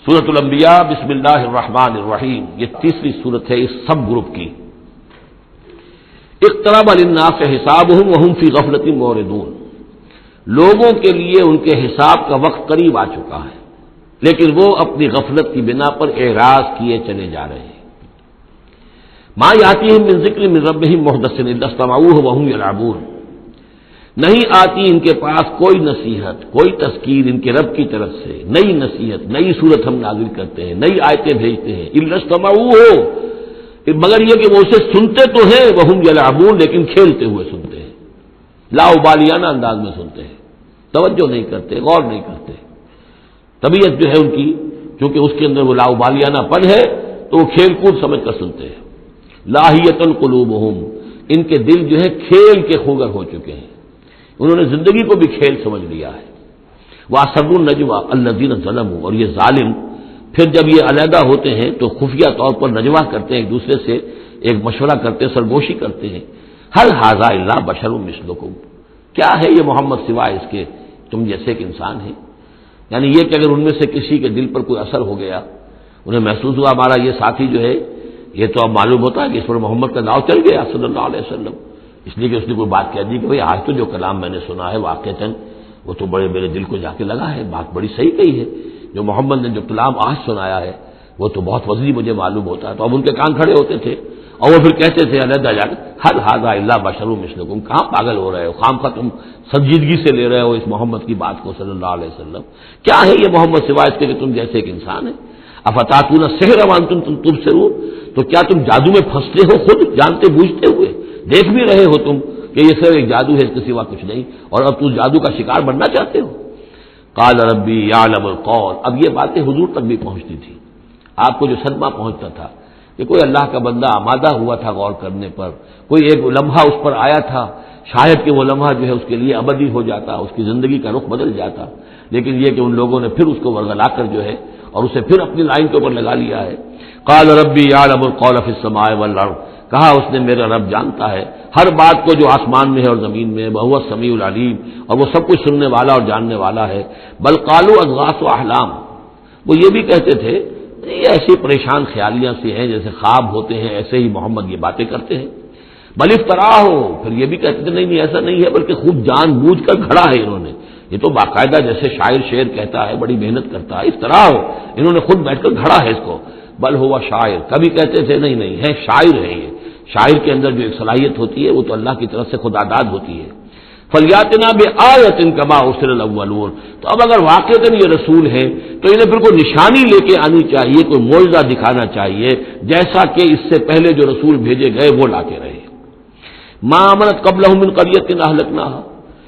سورۃ الانبیاء بسم اللہ الرحمن الرحیم، یہ تیسری سورت ہے اس سب گروپ کی۔ اقترب للناس حسابهم وهم فی غفلۃ معرضون، لوگوں کے لیے ان کے حساب کا وقت قریب آ چکا ہے، لیکن وہ اپنی غفلت کی بنا پر اعراض کیے چلے جا رہے ہیں۔ ما یاتیہم من ذکر من ربہم محدث الا استمعوہ وهم یلعبون، نہیں آتی ان کے پاس کوئی نصیحت، کوئی تذکیر ان کے رب کی طرف سے، نئی نصیحت، نئی صورت ہم نازل کرتے ہیں، نئی آیتیں بھیجتے ہیں، الا استمعوہ، مگر یہ کہ وہ اسے سنتے تو ہیں، وهم یلعبون، لیکن کھیلتے ہوئے سنتے ہیں، لاابالیانہ انداز میں سنتے ہیں، توجہ نہیں کرتے، غور نہیں کرتے۔ طبیعت جو ہے ان کی، چونکہ اس کے اندر وہ لاابالیانہ پن ہے، تو وہ کھیل کود سمجھ کر سنتے ہیں۔ لاہیۃ قلوبہم، ان کے دل جو ہے کھیل کے خوگر ہو چکے ہیں، انہوں نے زندگی کو بھی کھیل سمجھ لیا ہے۔ وَأَسَرُّوا النَّجْوَىٰ الَّذِينَ ظَلَمُوا، اور یہ ظالم پھر جب یہ علیحدہ ہوتے ہیں تو خفیہ طور پر نجوا کرتے ہیں، ایک دوسرے سے ایک مشورہ کرتے ہیں، سرگوشی کرتے ہیں، هَلْ هَٰذَا إِلَّا بَشَرٌ مِثْلُكُمْ، کیا ہے یہ محمد سوائے اس کے تم جیسے ایک انسان ہے؟ یعنی یہ کہ اگر ان میں سے کسی کے دل پر کوئی اثر ہو گیا، انہیں محسوس ہوا ہمارا یہ ساتھی جو ہے، یہ تو اب معلوم ہوتا ہے کہ اس پر محمد کا داؤ چل گیا صلی اللہ علیہ وسلم، اس لیے کہ اس نے کوئی بات کہہ دی کہ بھئی آج تو جو کلام میں نے سنا ہے واقعتاً وہ تو بڑے میرے دل کو جا کے لگا ہے، بات بڑی صحیح کہی ہے، جو محمد نے جو کلام آج سنایا ہے وہ تو بہت وزنی مجھے معلوم ہوتا ہے۔ تو اب ان کے کان کھڑے ہوتے تھے اور وہ پھر کہتے تھے علیحدہ جا کے هَلْ هَٰذَا إِلَّا بَشَرٌ مِثْلُكُمْ، کہاں پاگل ہو رہے ہو، خامخواہ تم سنجیدگی سے لے رہے ہو اس محمد کی بات کو صلی اللہ علیہ وسلم، کیا ہے یہ محمد سوائے اس کے کہ تم جیسے ایک انسان ہے۔ افتاتون السحر وانتم تبصرون، تو کیا تم جادو میں پھنستے ہو خود جانتے بوجھتے ہوئے، دیکھ بھی رہے ہو تم کہ یہ صرف ایک جادو ہے، اس کے سوا کچھ نہیں، اور اب تم جادو کا شکار بننا چاہتے ہو۔ قال ربی یعلم القول، اب یہ باتیں حضور تک بھی پہنچتی تھی، آپ کو جو صدمہ پہنچتا تھا کہ کوئی اللہ کا بندہ آمادہ ہوا تھا غور کرنے پر، کوئی ایک لمحہ اس پر آیا تھا، شاید کہ وہ لمحہ جو ہے اس کے لیے ابدی ہو جاتا، اس کی زندگی کا رخ بدل جاتا، لیکن یہ کہ ان لوگوں نے پھر اس کو ورگلا کر جو ہے اور اسے پھر اپنی لائن کے اوپر لگا لیا ہے۔ قال ربی یعلم القول فی السماء والارض، کہا اس نے میرا رب جانتا ہے ہر بات کو جو آسمان میں ہے اور زمین میں ہے، وہو السمیع العلیم، اور وہ سب کچھ سننے والا اور جاننے والا ہے۔ بل قالوا اضغاث احلام، وہ یہ بھی کہتے تھے یہ ایسی پریشان خیالیاں سی ہیں جیسے خواب ہوتے ہیں، ایسے ہی محمد یہ باتیں کرتے ہیں۔ بل افتراہ ہو، پھر یہ بھی کہتے تھے نہیں ایسا نہیں ہے، بلکہ خوب جان بوجھ کر گھڑا ہے انہوں نے، یہ تو باقاعدہ جیسے شاعر شعر کہتا ہے بڑی محنت کرتا ہے، افتراہ ہو، انہوں نے خود بیٹھ کر گھڑا ہے اس کو۔ بل ہوا شاعر، کبھی کہتے تھے نہیں ہے شاعر ہے، یہ شاعر کے اندر جو ایک صلاحیت ہوتی ہے وہ تو اللہ کی طرف سے خداداد ہوتی ہے۔ فلیاتنا بآیۃ کما ارسل الاولون، تو اب اگر واقعتاً یہ رسول ہے تو انہیں پھر کوئی نشانی لے کے آنی چاہیے، کوئی معجزہ دکھانا چاہیے، جیسا کہ اس سے پہلے جو رسول بھیجے گئے وہ لاتے رہے۔ ما آمنت قبلہم من قریۃ اہلکناھا،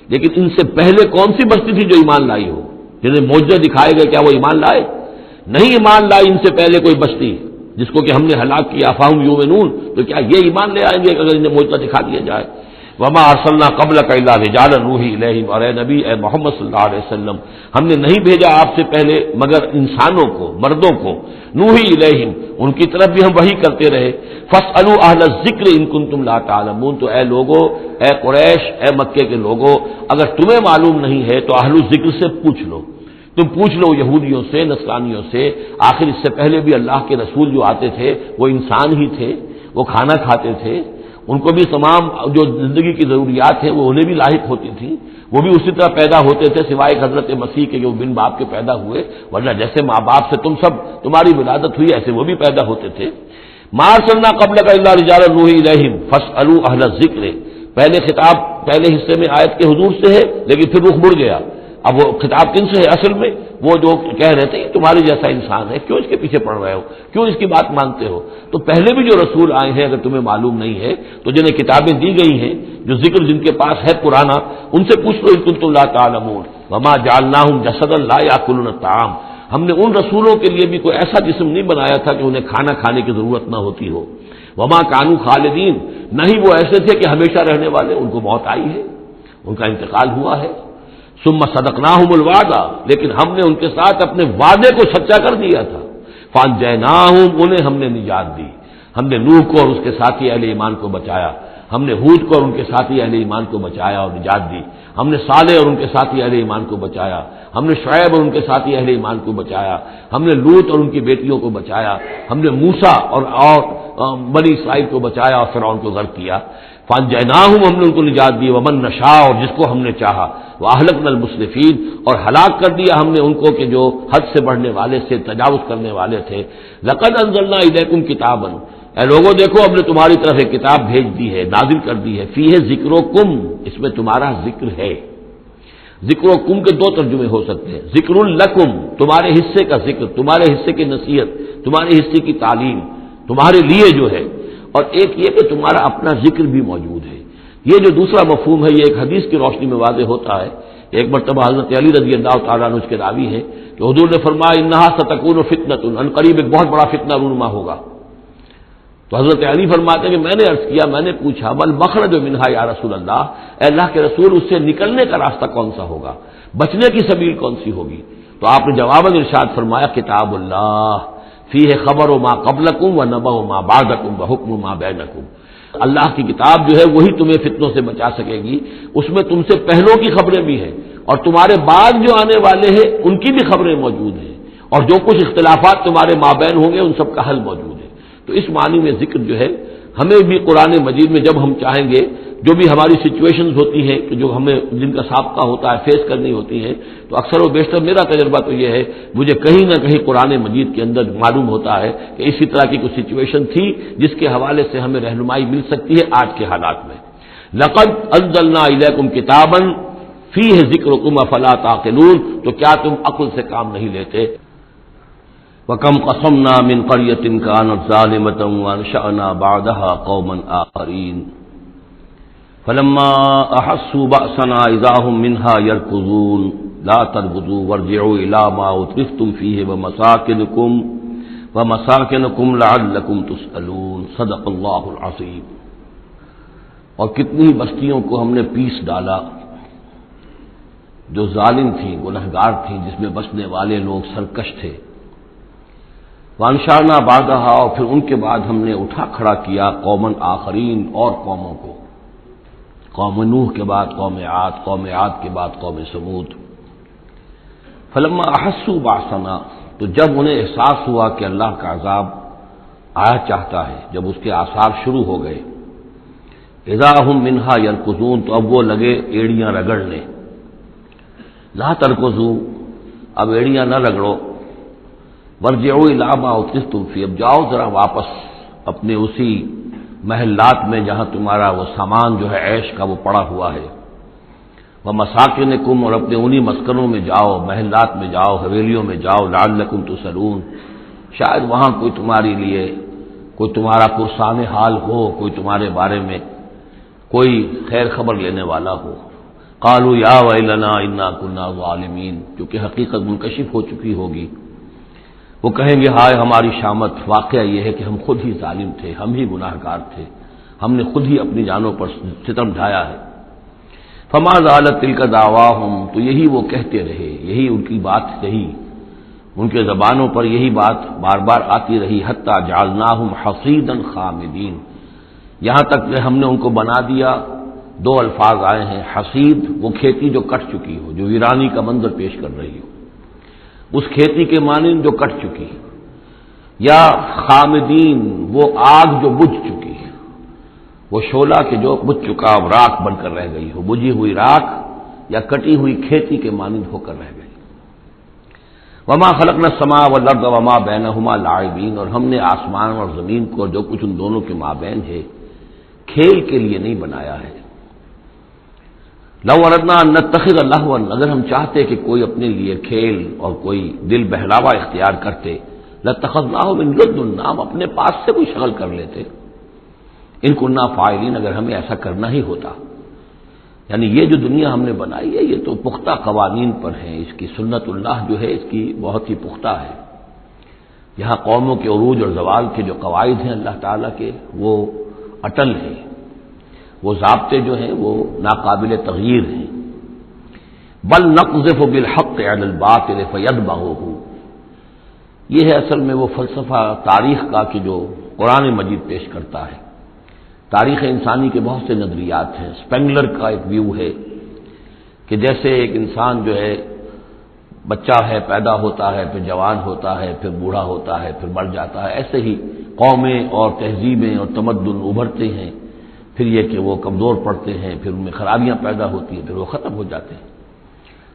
لیکن ان سے پہلے کون سی بستی تھی جو ایمان لائی ہو، جنہیں معجزے دکھائے گئے، کیا وہ ایمان لائے؟ نہیں ایمان لائی ان سے پہلے کوئی بستی جس کو کہ ہم نے ہلاک کیا، فہم یؤمنون، تو کیا یہ ایمان لے آئیں گے اگر انہیں معجزہ دکھا دیا جائے؟ وما ارسلنا قبلک الا رجالا نوحی الیہم، اور اے نبی اے محمد صلی اللہ علیہ وسلم، ہم نے نہیں بھیجا آپ سے پہلے مگر انسانوں کو، مردوں کو، نوحی الیہم، ان کی طرف بھی ہم وحی کرتے رہے۔ فاسألوا اہل الذکر ان کنتم لا تعلمون، تو اے لوگو، اے قریش، اے مکے کے لوگو، اگر تمہیں معلوم نہیں ہے تو اہل الذکر سے پوچھ لو، تم پوچھ لو یہودیوں سے، نصرانیوں سے، آخر اس سے پہلے بھی اللہ کے رسول جو آتے تھے وہ انسان ہی تھے، وہ کھانا کھاتے تھے، ان کو بھی تمام جو زندگی کی ضروریات ہیں وہ انہیں بھی لاحق ہوتی تھی، وہ بھی اسی طرح پیدا ہوتے تھے سوائے حضرت مسیح کے جو بن باپ کے پیدا ہوئے، ورنہ جیسے ماں باپ سے تم سب تمہاری ولادت ہوئی ایسے وہ بھی پیدا ہوتے تھے۔ ما ارسلنا قبلک الا رجالا نوحی الیہم فاسألوا اہل الذکر، پہلے خطاب پہلے حصے میں آیت کے حضور سے ہے، لیکن پھر رخ مڑ گیا، اب وہ خطاب کن سے ہے؟ اصل میں وہ جو کہہ رہے تھے تمہارے جیسا انسان ہے، کیوں اس کے پیچھے پڑ رہے ہو، کیوں اس کی بات مانتے ہو؟ تو پہلے بھی جو رسول آئے ہیں اگر تمہیں معلوم نہیں ہے تو جنہیں کتابیں دی گئی ہیں، جو ذکر جن کے پاس ہے پرانا، ان سے پوچھ لو ان کنتم لا تعلمون۔ وما جعلناہم جسدا لا یاکلون الطعام، ہم نے ان رسولوں کے لیے بھی کوئی ایسا جسم نہیں بنایا تھا کہ انہیں کھانا کھانے کی ضرورت نہ ہوتی ہو۔ وما کانوا خالدین، نہیں وہ ایسے تھے کہ ہمیشہ رہنے والے، ان کو موت آئی ہے، ان کا انتقال ہوا ہے۔ ثم صدقناہم الوعدہ، لیکن ہم نے ان کے ساتھ اپنے وعدے کو سچا کر دیا تھا۔ فانجیناہم، انہیں ہم نے نجات دی، ہم نے نوح کو اور اس کے ساتھی اہل ایمان کو بچایا۔ ہم نے ہود کو اور ان کے ساتھی اہل ایمان کو بچایا اور نجات دی، ہم نے صالح اور ان کے ساتھی اہل ایمان کو بچایا، ہم نے شعیب اور ان کے ساتھی اہل ایمان کو بچایا، ہم نے لوط اور ان کی بیٹیوں کو بچایا، ہم نے موسیٰ اور بنی اسرائیل کو بچایا اور فرعون کو غرق کیا۔ فانجیناہم، ہم نے ان کو نجات دی، ومن نشاء، اور جس کو ہم نے چاہا، واہلکنا المسرفین، اور ہلاک کر دیا ہم نے ان کو کہ جو حد سے بڑھنے والے سے تجاوز کرنے والے تھے۔ لقد انزلنا الیکم کتابا، اے لوگوں دیکھو ہم نے تمہاری طرف ایک کتاب بھیج دی ہے، نازل کر دی ہے، فیہ ذکرکم، اس میں تمہارا ذکر ہے۔ ذکر و کم کے دو ترجمے ہو سکتے ہیں، ذکر لکم، تمہارے حصے کا ذکر، تمہارے حصے کی نصیحت، تمہارے حصے کی تعلیم، تمہارے لیے جو ہے، اور ایک یہ کہ تمہارا اپنا ذکر بھی موجود ہے۔ یہ جو دوسرا مفہوم ہے یہ ایک حدیث کی روشنی میں واضح ہوتا ہے۔ ایک مرتبہ حضرت علی رضی اللہ تعالیٰ عنہ اس کے راوی ہیں کہ حضور نے فرمایا انہا ستکون فتنۃ، ان قریب ایک بہت بڑا فتنہ رونما ہوگا۔ تو حضرت علی فرماتے ہیں کہ میں نے عرض کیا، میں نے پوچھا بل مخرج منہا یا رسول اللہ، اے اللہ کے رسول اس سے نکلنے کا راستہ کون سا ہوگا، بچنے کی سبیل کون سی ہوگی؟ تو آپ نے جواباً ارشاد فرمایا کتاب اللہ فیہ خبر ما قبلکم و نبأ ما بعدکم و حکم ما بینکم، اللہ کی کتاب جو ہے وہی تمہیں فتنوں سے بچا سکے گی، اس میں تم سے پہلوں کی خبریں بھی ہیں اور تمہارے بعد جو آنے والے ہیں ان کی بھی خبریں موجود ہیں، اور جو کچھ اختلافات تمہارے مابین ہوں گے ان سب کا حل موجود ہے۔ تو اس معنی میں ذکر جو ہے ہمیں بھی قرآن مجید میں جب ہم چاہیں گے جو بھی ہماری سچویشنز ہوتی ہیں کہ جو ہمیں جن کا سابقہ ہوتا ہے فیس کرنی ہوتی ہیں، تو اکثر و بیشتر میرا تجربہ تو یہ ہے مجھے کہیں نہ کہیں قرآن مجید کے اندر معلوم ہوتا ہے کہ اسی طرح کی کوئی سچویشن تھی جس کے حوالے سے ہمیں رہنمائی مل سکتی ہے آج کے حالات میں۔ لقد انزلنا الیکم کتابا فیہ ذکرکم افلا تعقلون، تو کیا تم عقل سے کام نہیں لیتے؟ وَكَمْ قَصَمْنَا مِنْ قَرْيَةٍ كَانَتْ ظَالِمَةً وَأَنشَأْنَا بَعْدَهَا قَوْمًا آخَرِينَ فَلَمَّا أَحَسُّوا بَأْسَنَا إِذَا هُمْ مِنْهَا يَرْكُضُونَ لَا تَرْكُضُوا وَارْجِعُوا إِلَى مَا أُتْرِفْتُمْ فِيهِ وَمَسَاكِنُكُمْ لَعَلَّكُمْ تُسْأَلُونَ صدق اللہ العظیم۔ اور کتنی بستیوں کو ہم نے پیس ڈالا جو ظالم تھیں، گنہگار تھیں، جس میں بسنے والے لوگ سرکش تھے۔ وانشانا بعدہا، اور پھر ان کے بعد ہم نے اٹھا کھڑا کیا قومن آخرین، اور قوموں کو، قوم نوح کے بعد قوم عاد، قوم عاد کے بعد قوم سمود۔ فلما احسوا باسنا، تو جب انہیں احساس ہوا کہ اللہ کا عذاب آیا چاہتا ہے، جب اس کے آثار شروع ہو گئے، اذا ہم منہا یرکضون، تو اب وہ لگے ایڑیاں رگڑنے۔ لا ترکضوا، اب ایڑیاں نہ رگڑو، ورجعوا الی ما اترفتم فیہ، اب جاؤ ذرا واپس اپنے اسی محلات میں جہاں تمہارا وہ سامان جو ہے عیش کا وہ پڑا ہوا ہے، ومساکنکم، اور اپنے انہی مسکنوں میں جاؤ، محلات میں جاؤ، حویلیوں میں جاؤ، لعلکم تسألون، شاید وہاں کوئی تمہارے لیے کوئی تمہارا پرسان حال ہو، کوئی تمہارے بارے میں کوئی خیر خبر لینے والا ہو۔ قالوا یا ویلنا انا کنا ظالمین، کیونکہ حقیقت منکشف ہو چکی ہوگی، وہ کہیں گے ہائے ہماری شامت، واقعہ یہ ہے کہ ہم خود ہی ظالم تھے، ہم ہی گناہ گار تھے، ہم نے خود ہی اپنی جانوں پر ستم ڈھایا ہے۔ فما زالت تلک دعواہم، تو یہی وہ کہتے رہے، یہی ان کی بات رہی، ان کے زبانوں پر یہی بات بار بار آتی رہی، حتی جعلناہم حصیدا خامدین، یہاں تک کہ ہم نے ان کو بنا دیا، دو الفاظ آئے ہیں، حصید وہ کھیتی جو کٹ چکی ہو، جو ویرانی کا منظر پیش کر رہی ہو، اس کھیتی کے مانند جو کٹ چکی، یا خامدین وہ آگ جو بجھ چکی ہے، وہ شعلہ کہ جو بجھ چکا اب راکھ بن کر رہ گئی ہو، بجھی ہوئی راکھ یا کٹی ہوئی کھیتی کے مانند ہو کر رہ گئی۔ وما خلقنا السماء والارض وما بینہما لاعبین، اور ہم نے آسمان اور زمین کو جو کچھ ان دونوں کے مابین ہے کھیل کے لیے نہیں بنایا ہے۔ لو اردنا ان نتخذ لہوا، اگر ہم چاہتے کہ کوئی اپنے لیے کھیل اور کوئی دل بہلاوا اختیار کرتے، لاتخذناہ من لدنا، ہم اپنے پاس سے کوئی شغل کر لیتے، ان کننا فاعلین، اگر ہمیں ایسا کرنا ہی ہوتا۔ یعنی یہ جو دنیا ہم نے بنائی ہے یہ تو پختہ قوانین پر ہے، اس کی سنت اللہ جو ہے اس کی بہت ہی پختہ ہے، یہاں قوموں کے عروج اور زوال کے جو قواعد ہیں اللہ تعالیٰ کے وہ اٹل ہیں، وہ ضابطے جو ہیں وہ ناقابل تغییر ہیں۔ بل نقذف بالحق علی الباطل فیدمغہ، یہ ہے اصل میں وہ فلسفہ تاریخ کا کہ جو قرآن مجید پیش کرتا ہے تاریخ انسانی کے بہت سے نظریات ہیں. اسپینگلر کا ایک ویو ہے کہ جیسے ایک انسان جو ہے بچہ ہے، پیدا ہوتا ہے، پھر جوان ہوتا ہے، پھر بوڑھا ہوتا ہے، پھر مر جاتا ہے، ایسے ہی قومیں اور تہذیبیں اور تمدن ابھرتے ہیں، پھر یہ کہ وہ کمزور پڑتے ہیں، پھر ان میں خرابیاں پیدا ہوتی ہیں، پھر وہ ختم ہو جاتے ہیں.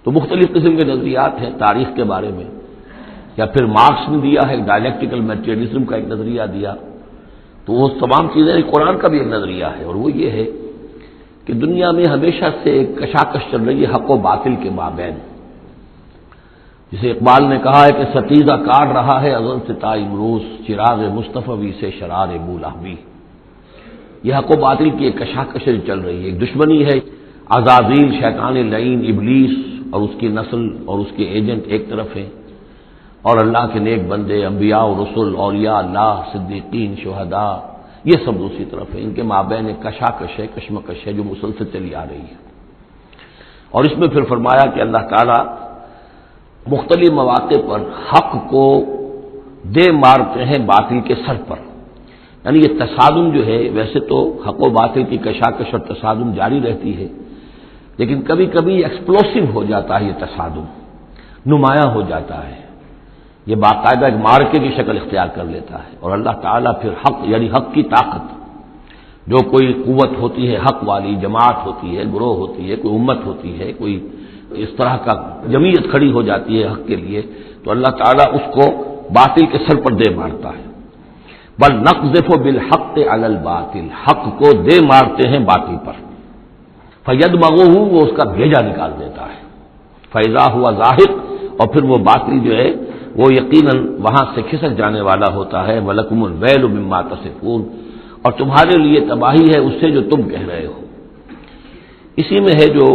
تو مختلف قسم کے نظریات ہیں تاریخ کے بارے میں. یا پھر مارکس نے دیا ہے ڈائلیکٹیکل میٹیریلزم کا ایک نظریہ دیا. تو وہ تمام چیزیں قرآن کا بھی ایک نظریہ ہے، اور وہ یہ ہے کہ دنیا میں ہمیشہ سے ایک کشاکش چل رہی ہے حق و باطل کے مابین. جسے اقبال نے کہا ہے کہ ستیزہ کاٹ رہا ہے ازل سے تا امروز، چراغ مصطفی سے شرار بولہوی. یہ حق و باطل کی ایک کشاکش چل رہی ہے، ایک دشمنی ہے. عزازیل شیطان لعین ابلیس اور اس کی نسل اور اس کے ایجنٹ ایک طرف ہیں، اور اللہ کے نیک بندے، انبیاء و رسل، اولیاء اللہ، صدیقین، شہداء، یہ سب دوسری طرف ہیں. ان کے مابین ایک کشاکش ہے، کشمکش ہے جو مسلسل چلی آ رہی ہے. اور اس میں پھر فرمایا کہ اللہ تعالیٰ مختلف مواقع پر حق کو دے مارتے ہیں باطل کے سر پر. یعنی یہ تصادم جو ہے، ویسے تو حق و باطل کی کشاکش اور تصادم جاری رہتی ہے، لیکن کبھی کبھی ایکسپلوسو ہو جاتا ہے، یہ تصادم نمایاں ہو جاتا ہے، یہ باقاعدہ ایک مارکے کی شکل اختیار کر لیتا ہے. اور اللہ تعالیٰ پھر حق یعنی حق کی طاقت، جو کوئی قوت ہوتی ہے حق والی، جماعت ہوتی ہے، گروہ ہوتی ہے، کوئی امت ہوتی ہے، کوئی اس طرح کا جمعیت کھڑی ہو جاتی ہے حق کے لیے، تو اللہ تعالیٰ اس کو باطل کے سر پر دے مارتا ہے. بل نقذف بالحق علی الباطل، حق کو دے مارتے ہیں باطل پر. فیدمغہ، وہ اس کا بھیجا نکال دیتا ہے. فاذا ہوا زاہق، اور پھر وہ باطل جو ہے وہ یقیناً وہاں سے کھسک جانے والا ہوتا ہے. وَلَكُمُ الْوَيْلُ مِمَّا تَصِفُونَ، اور تمہارے لیے تباہی ہے اس سے جو تم کہہ رہے ہو. اسی میں ہے جو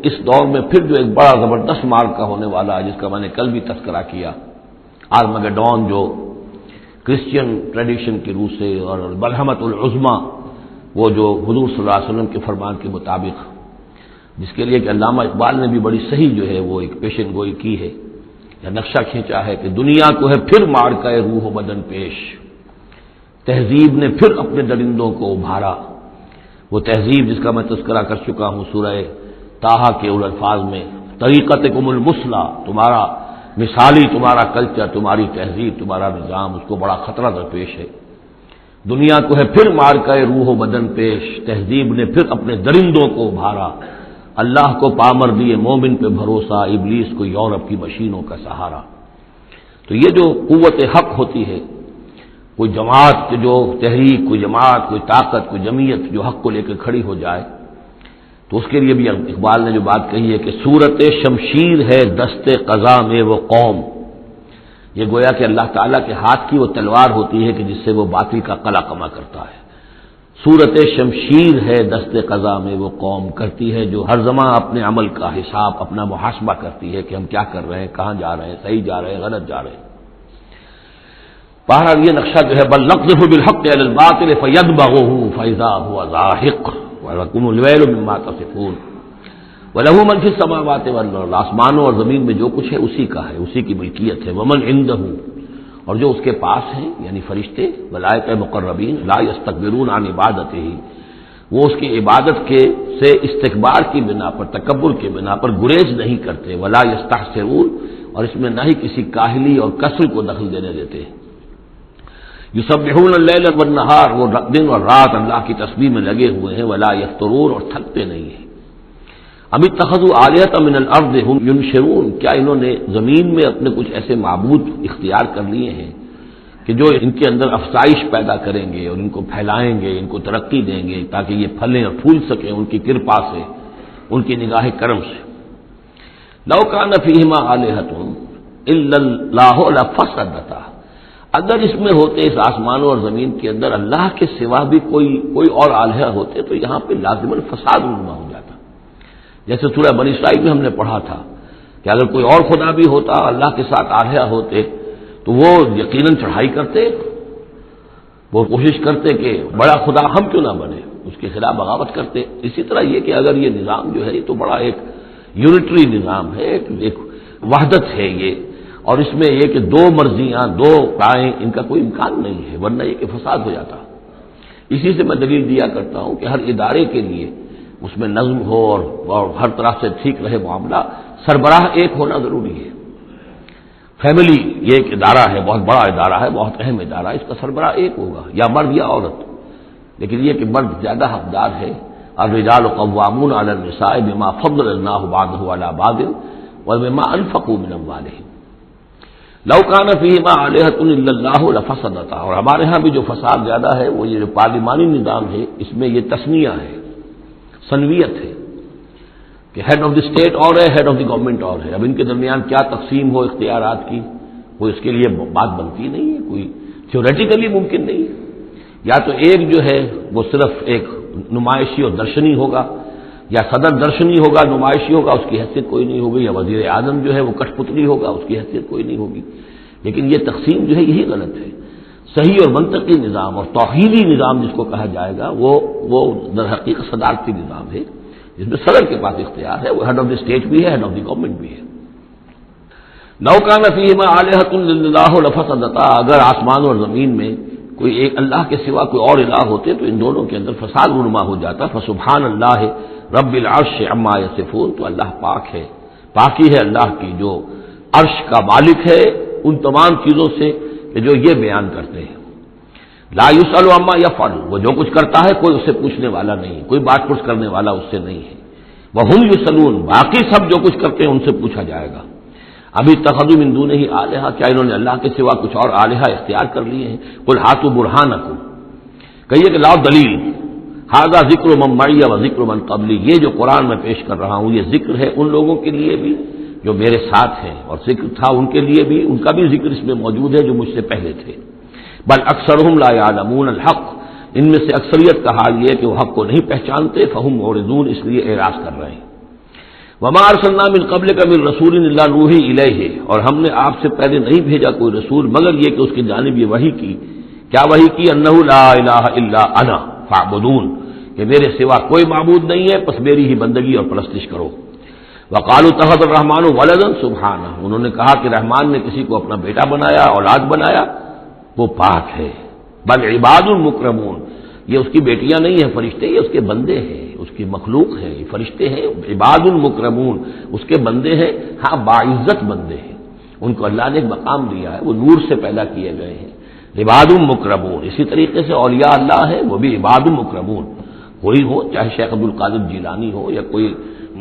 اس دور میں پھر جو ایک بڑا زبردست معرکہ ہونے والا ہے، جس کا میں نے کل بھی تذکرہ کیا، آرمگڈون، جو کرسچین ٹریڈیشن کی روح سے، اور ملحمۃ العظمیٰ، وہ جو حضور صلی اللہ علیہ وسلم کے فرمان کے مطابق، جس کے لیے کہ علامہ اقبال نے بھی بڑی صحیح جو ہے وہ ایک پیشن گوئی کی ہے یا نقشہ کھینچا ہے کہ دنیا کو ہے پھر معرکہ روح و بدن پیش. تہذیب نے پھر اپنے درندوں کو ابھارا. وہ تہذیب جس کا میں تذکرہ کر چکا ہوں سورہ طٰہٰ کے ان الفاظ میں، طریقتکم المثلیٰ، تمہارا مثالی تمہارا کلچر، تمہاری تہذیب، تمہارا نظام، اس کو بڑا خطرہ درپیش ہے. دنیا کو ہے پھر مارکہ روح و بدن پیش. تہذیب نے پھر اپنے درندوں کو ابھارا. اللہ کو پامر دیے مومن پہ بھروسہ، ابلیس کو یورپ کی مشینوں کا سہارا. تو یہ جو قوت حق ہوتی ہے، کوئی جماعت جو تحریک، کوئی جماعت، کوئی طاقت، کوئی جمعیت جو حق کو لے کے کھڑی ہو جائے، تو اس کے لیے بھی اقبال نے جو بات کہی ہے کہ صورت شمشیر ہے دست قضا میں وہ قوم. یہ گویا کہ اللہ تعالیٰ کے ہاتھ کی وہ تلوار ہوتی ہے کہ جس سے وہ باطل کا قلع کما کرتا ہے. صورت شمشیر ہے دست قضا میں وہ قوم، کرتی ہے جو ہر زمان اپنے عمل کا حساب، اپنا محاسبہ کرتی ہے کہ ہم کیا کر رہے ہیں، کہاں جا رہے ہیں، صحیح جا رہے ہیں، غلط جا رہے ہیں. بہرحال یہ نقشہ جو ہے بل نقذف بالحق علی الباطل فیدمغہ فاذا هو زاہق وَلَكُمُ الْوَيْلُ مِمَّا تَصِفُونَ وَلَهُ مَنْ فِي السَّمَاوَاتِ وَالْأَرْضِ، آسمانوں اور زمین میں جو کچھ ہے اسی کا ہے، اسی کی ملکیت ہے. وَمَنْ عِندَهُ، اور جو اس کے پاس ہیں یعنی فرشتے، ملائکہ مقربین، لا يستكبرون عن عبادتہ، وہ اس کی عبادت کے سے استکبار کی بنا پر، تکبر کی بنا پر گریز نہیں کرتے. ولا يستحسرون، اور اس میں نہ ہی کسی کاہلی اور کسل کو دخل دینے دیتے. یسبحون اللیل والنہار، وہ دن اور رات اللہ کی تسبیح میں لگے ہوئے ہیں. ولا یفترون، اور تھکتے نہیں ہیں. ام اتخذوا آلہۃ من الارض هم ینشرون، کیا انہوں نے زمین میں اپنے کچھ ایسے معبود اختیار کر لیے ہیں کہ جو ان کے اندر افزائش پیدا کریں گے اور ان کو پھیلائیں گے، ان کو ترقی دیں گے تاکہ یہ پھلیں اور پھول سکیں ان کی کرپا سے، ان کی نگاہ کرم سے. لو کان فیہما آلہۃ الا اللہ لفسدتا، اگر اس میں ہوتے، اس آسمانوں اور زمین کے اندر اللہ کے سوا بھی کوئی اور آلہہ ہوتے تو یہاں پہ لازماً فساد رونما ہو جاتا. جیسے سورہ بنی اسرائیل میں ہم نے پڑھا تھا کہ اگر کوئی اور خدا بھی ہوتا، اللہ کے ساتھ آلہہ ہوتے، تو وہ یقیناً چڑھائی کرتے، وہ کوشش کرتے کہ بڑا خدا ہم کیوں نہ بنے، اس کے خلاف بغاوت کرتے. اسی طرح یہ کہ اگر یہ نظام جو ہے یہ تو بڑا ایک یونٹری نظام ہے، ایک وحدت ہے یہ، اور اس میں یہ کہ دو مرضیاں، دو رائیں، ان کا کوئی امکان نہیں ہے، ورنہ یہ کہ فساد ہو جاتا. اسی سے میں دلیل دیا کرتا ہوں کہ ہر ادارے کے لیے اس میں نظم ہو اور ہر طرح سے ٹھیک رہے معاملہ، سربراہ ایک ہونا ضروری ہے۔ فیملی یہ ایک ادارہ ہے، بہت بڑا ادارہ ہے، بہت اہم ادارہ ہے، اس کا سربراہ ایک ہوگا، یا مرد یا عورت، لیکن یہ کہ مرد زیادہ حقدار ہے۔ الرجال قوامون علی النساء بما فضل اللہ بعضهم علی بعض وبما انفقوا من اموالهم لو کان فیہما آلہۃ الا اللہ لفسدتا۔ اور ہمارے ہاں بھی جو فساد زیادہ ہے وہ یہ جو پارلیمانی نظام ہے، اس میں یہ تسنیہ ہے، ثنویت ہے کہ ہیڈ آف دی اسٹیٹ اور ہے، ہیڈ آف دی گورنمنٹ اور ہے۔ اب ان کے درمیان کیا تقسیم ہو اختیارات کی، کوئی اس کے لیے بات بنتی نہیں ہے، کوئی تھیوریٹیکلی ممکن نہیں ہے۔ یا تو ایک جو ہے وہ صرف ایک نمائشی اور درشنی ہوگا، یا صدر درشنی ہوگا، نمائشی ہوگا، اس کی حیثیت کوئی نہیں ہوگی، یا وزیر اعظم جو ہے وہ کٹ پتلی ہوگا، اس کی حیثیت کوئی نہیں ہوگی۔ لیکن یہ تقسیم جو ہے یہی غلط ہے۔ صحیح اور منطقی نظام اور توحیدی نظام جس کو کہا جائے گا وہ در حقیقت صدارتی نظام ہے، جس میں صدر کے پاس اختیار ہے، وہ ہیڈ آف دی اسٹیٹ بھی ہے، ہیڈ آف دی گورنمنٹ بھی ہے۔ لو کان فیہما آلہۃ الا اللہ لفسدتا، اگر آسمان اور زمین میں کوئی ایک اللہ کے سوا کوئی اور الہ ہوتے تو ان دونوں کے اندر فساد رونما ہو جاتا۔ فسبحان اللہ رب العرش عما یصفون، تو اللہ پاک ہے، پاکی ہے اللہ کی جو عرش کا مالک ہے ان تمام چیزوں سے کہ جو یہ بیان کرتے ہیں۔ لا یسأل عما یفعل، وہ جو کچھ کرتا ہے کوئی اس سے پوچھنے والا نہیں، کوئی بات پرس کرنے والا اس سے نہیں ہے۔ وہم یسألون، باقی سب جو کچھ کرتے ہیں ان سے پوچھا جائے گا۔ ابھی اتخذوا من دونہ آلہۃ، کیا انہوں نے اللہ کے سوا کچھ اور آلہہ اختیار کر لیے ہیں؟ قل ہاتوا برہانکم، کہیے کہ لاؤ دلیل۔ ھذا ذکر من معی و ذکر من قبلی، یہ جو قرآن میں پیش کر رہا ہوں یہ ذکر ہے ان لوگوں کے لیے بھی جو میرے ساتھ ہیں، اور ذکر تھا ان کے لیے بھی، ان کا بھی ذکر اس میں موجود ہے جو مجھ سے پہلے تھے۔ بل اکثرهم لا يعلمون الحق، ان میں سے اکثریت کا حال یہ ہے کہ وہ حق کو نہیں پہچانتے، فهم معرضون، اس لیے اعراض کر رہے ہیں۔ وما ارسلنا من قبلک من رسول الا نوحی الیہ، اور ہم نے آپ سے پہلے نہیں بھیجا کوئی رسول مگر یہ کہ اس کی جانب یہ وحی کی، کیا وحی کی؟ انہ لا الہ الا انا فاعبدون، کہ میرے سوا کوئی معبود نہیں ہے پس میری ہی بندگی اور پرستش کرو۔ وقالوا اتخذ الرحمن ولدا سبحانہ، انہوں نے کہا کہ رحمان نے کسی کو اپنا بیٹا بنایا، اولاد بنایا، وہ پاک ہے۔ بل عباد مکرمون، یہ اس کی بیٹیاں نہیں ہیں فرشتے، یہ اس کے بندے ہیں، اس کی مخلوق ہیں، یہ فرشتے ہیں، عباد مکرمون، اس کے بندے ہیں، ہاں باعزت بندے ہیں، ان کو اللہ نے ایک مقام دیا ہے، وہ نور سے پیدا کیے گئے ہیں۔ عباد مکرمون، اسی طریقے سے اولیاء اللہ ہیں وہ بھی عباد مکرمون، کوئی ہو چاہے شیخ عبد القادر جیلانی ہو یا کوئی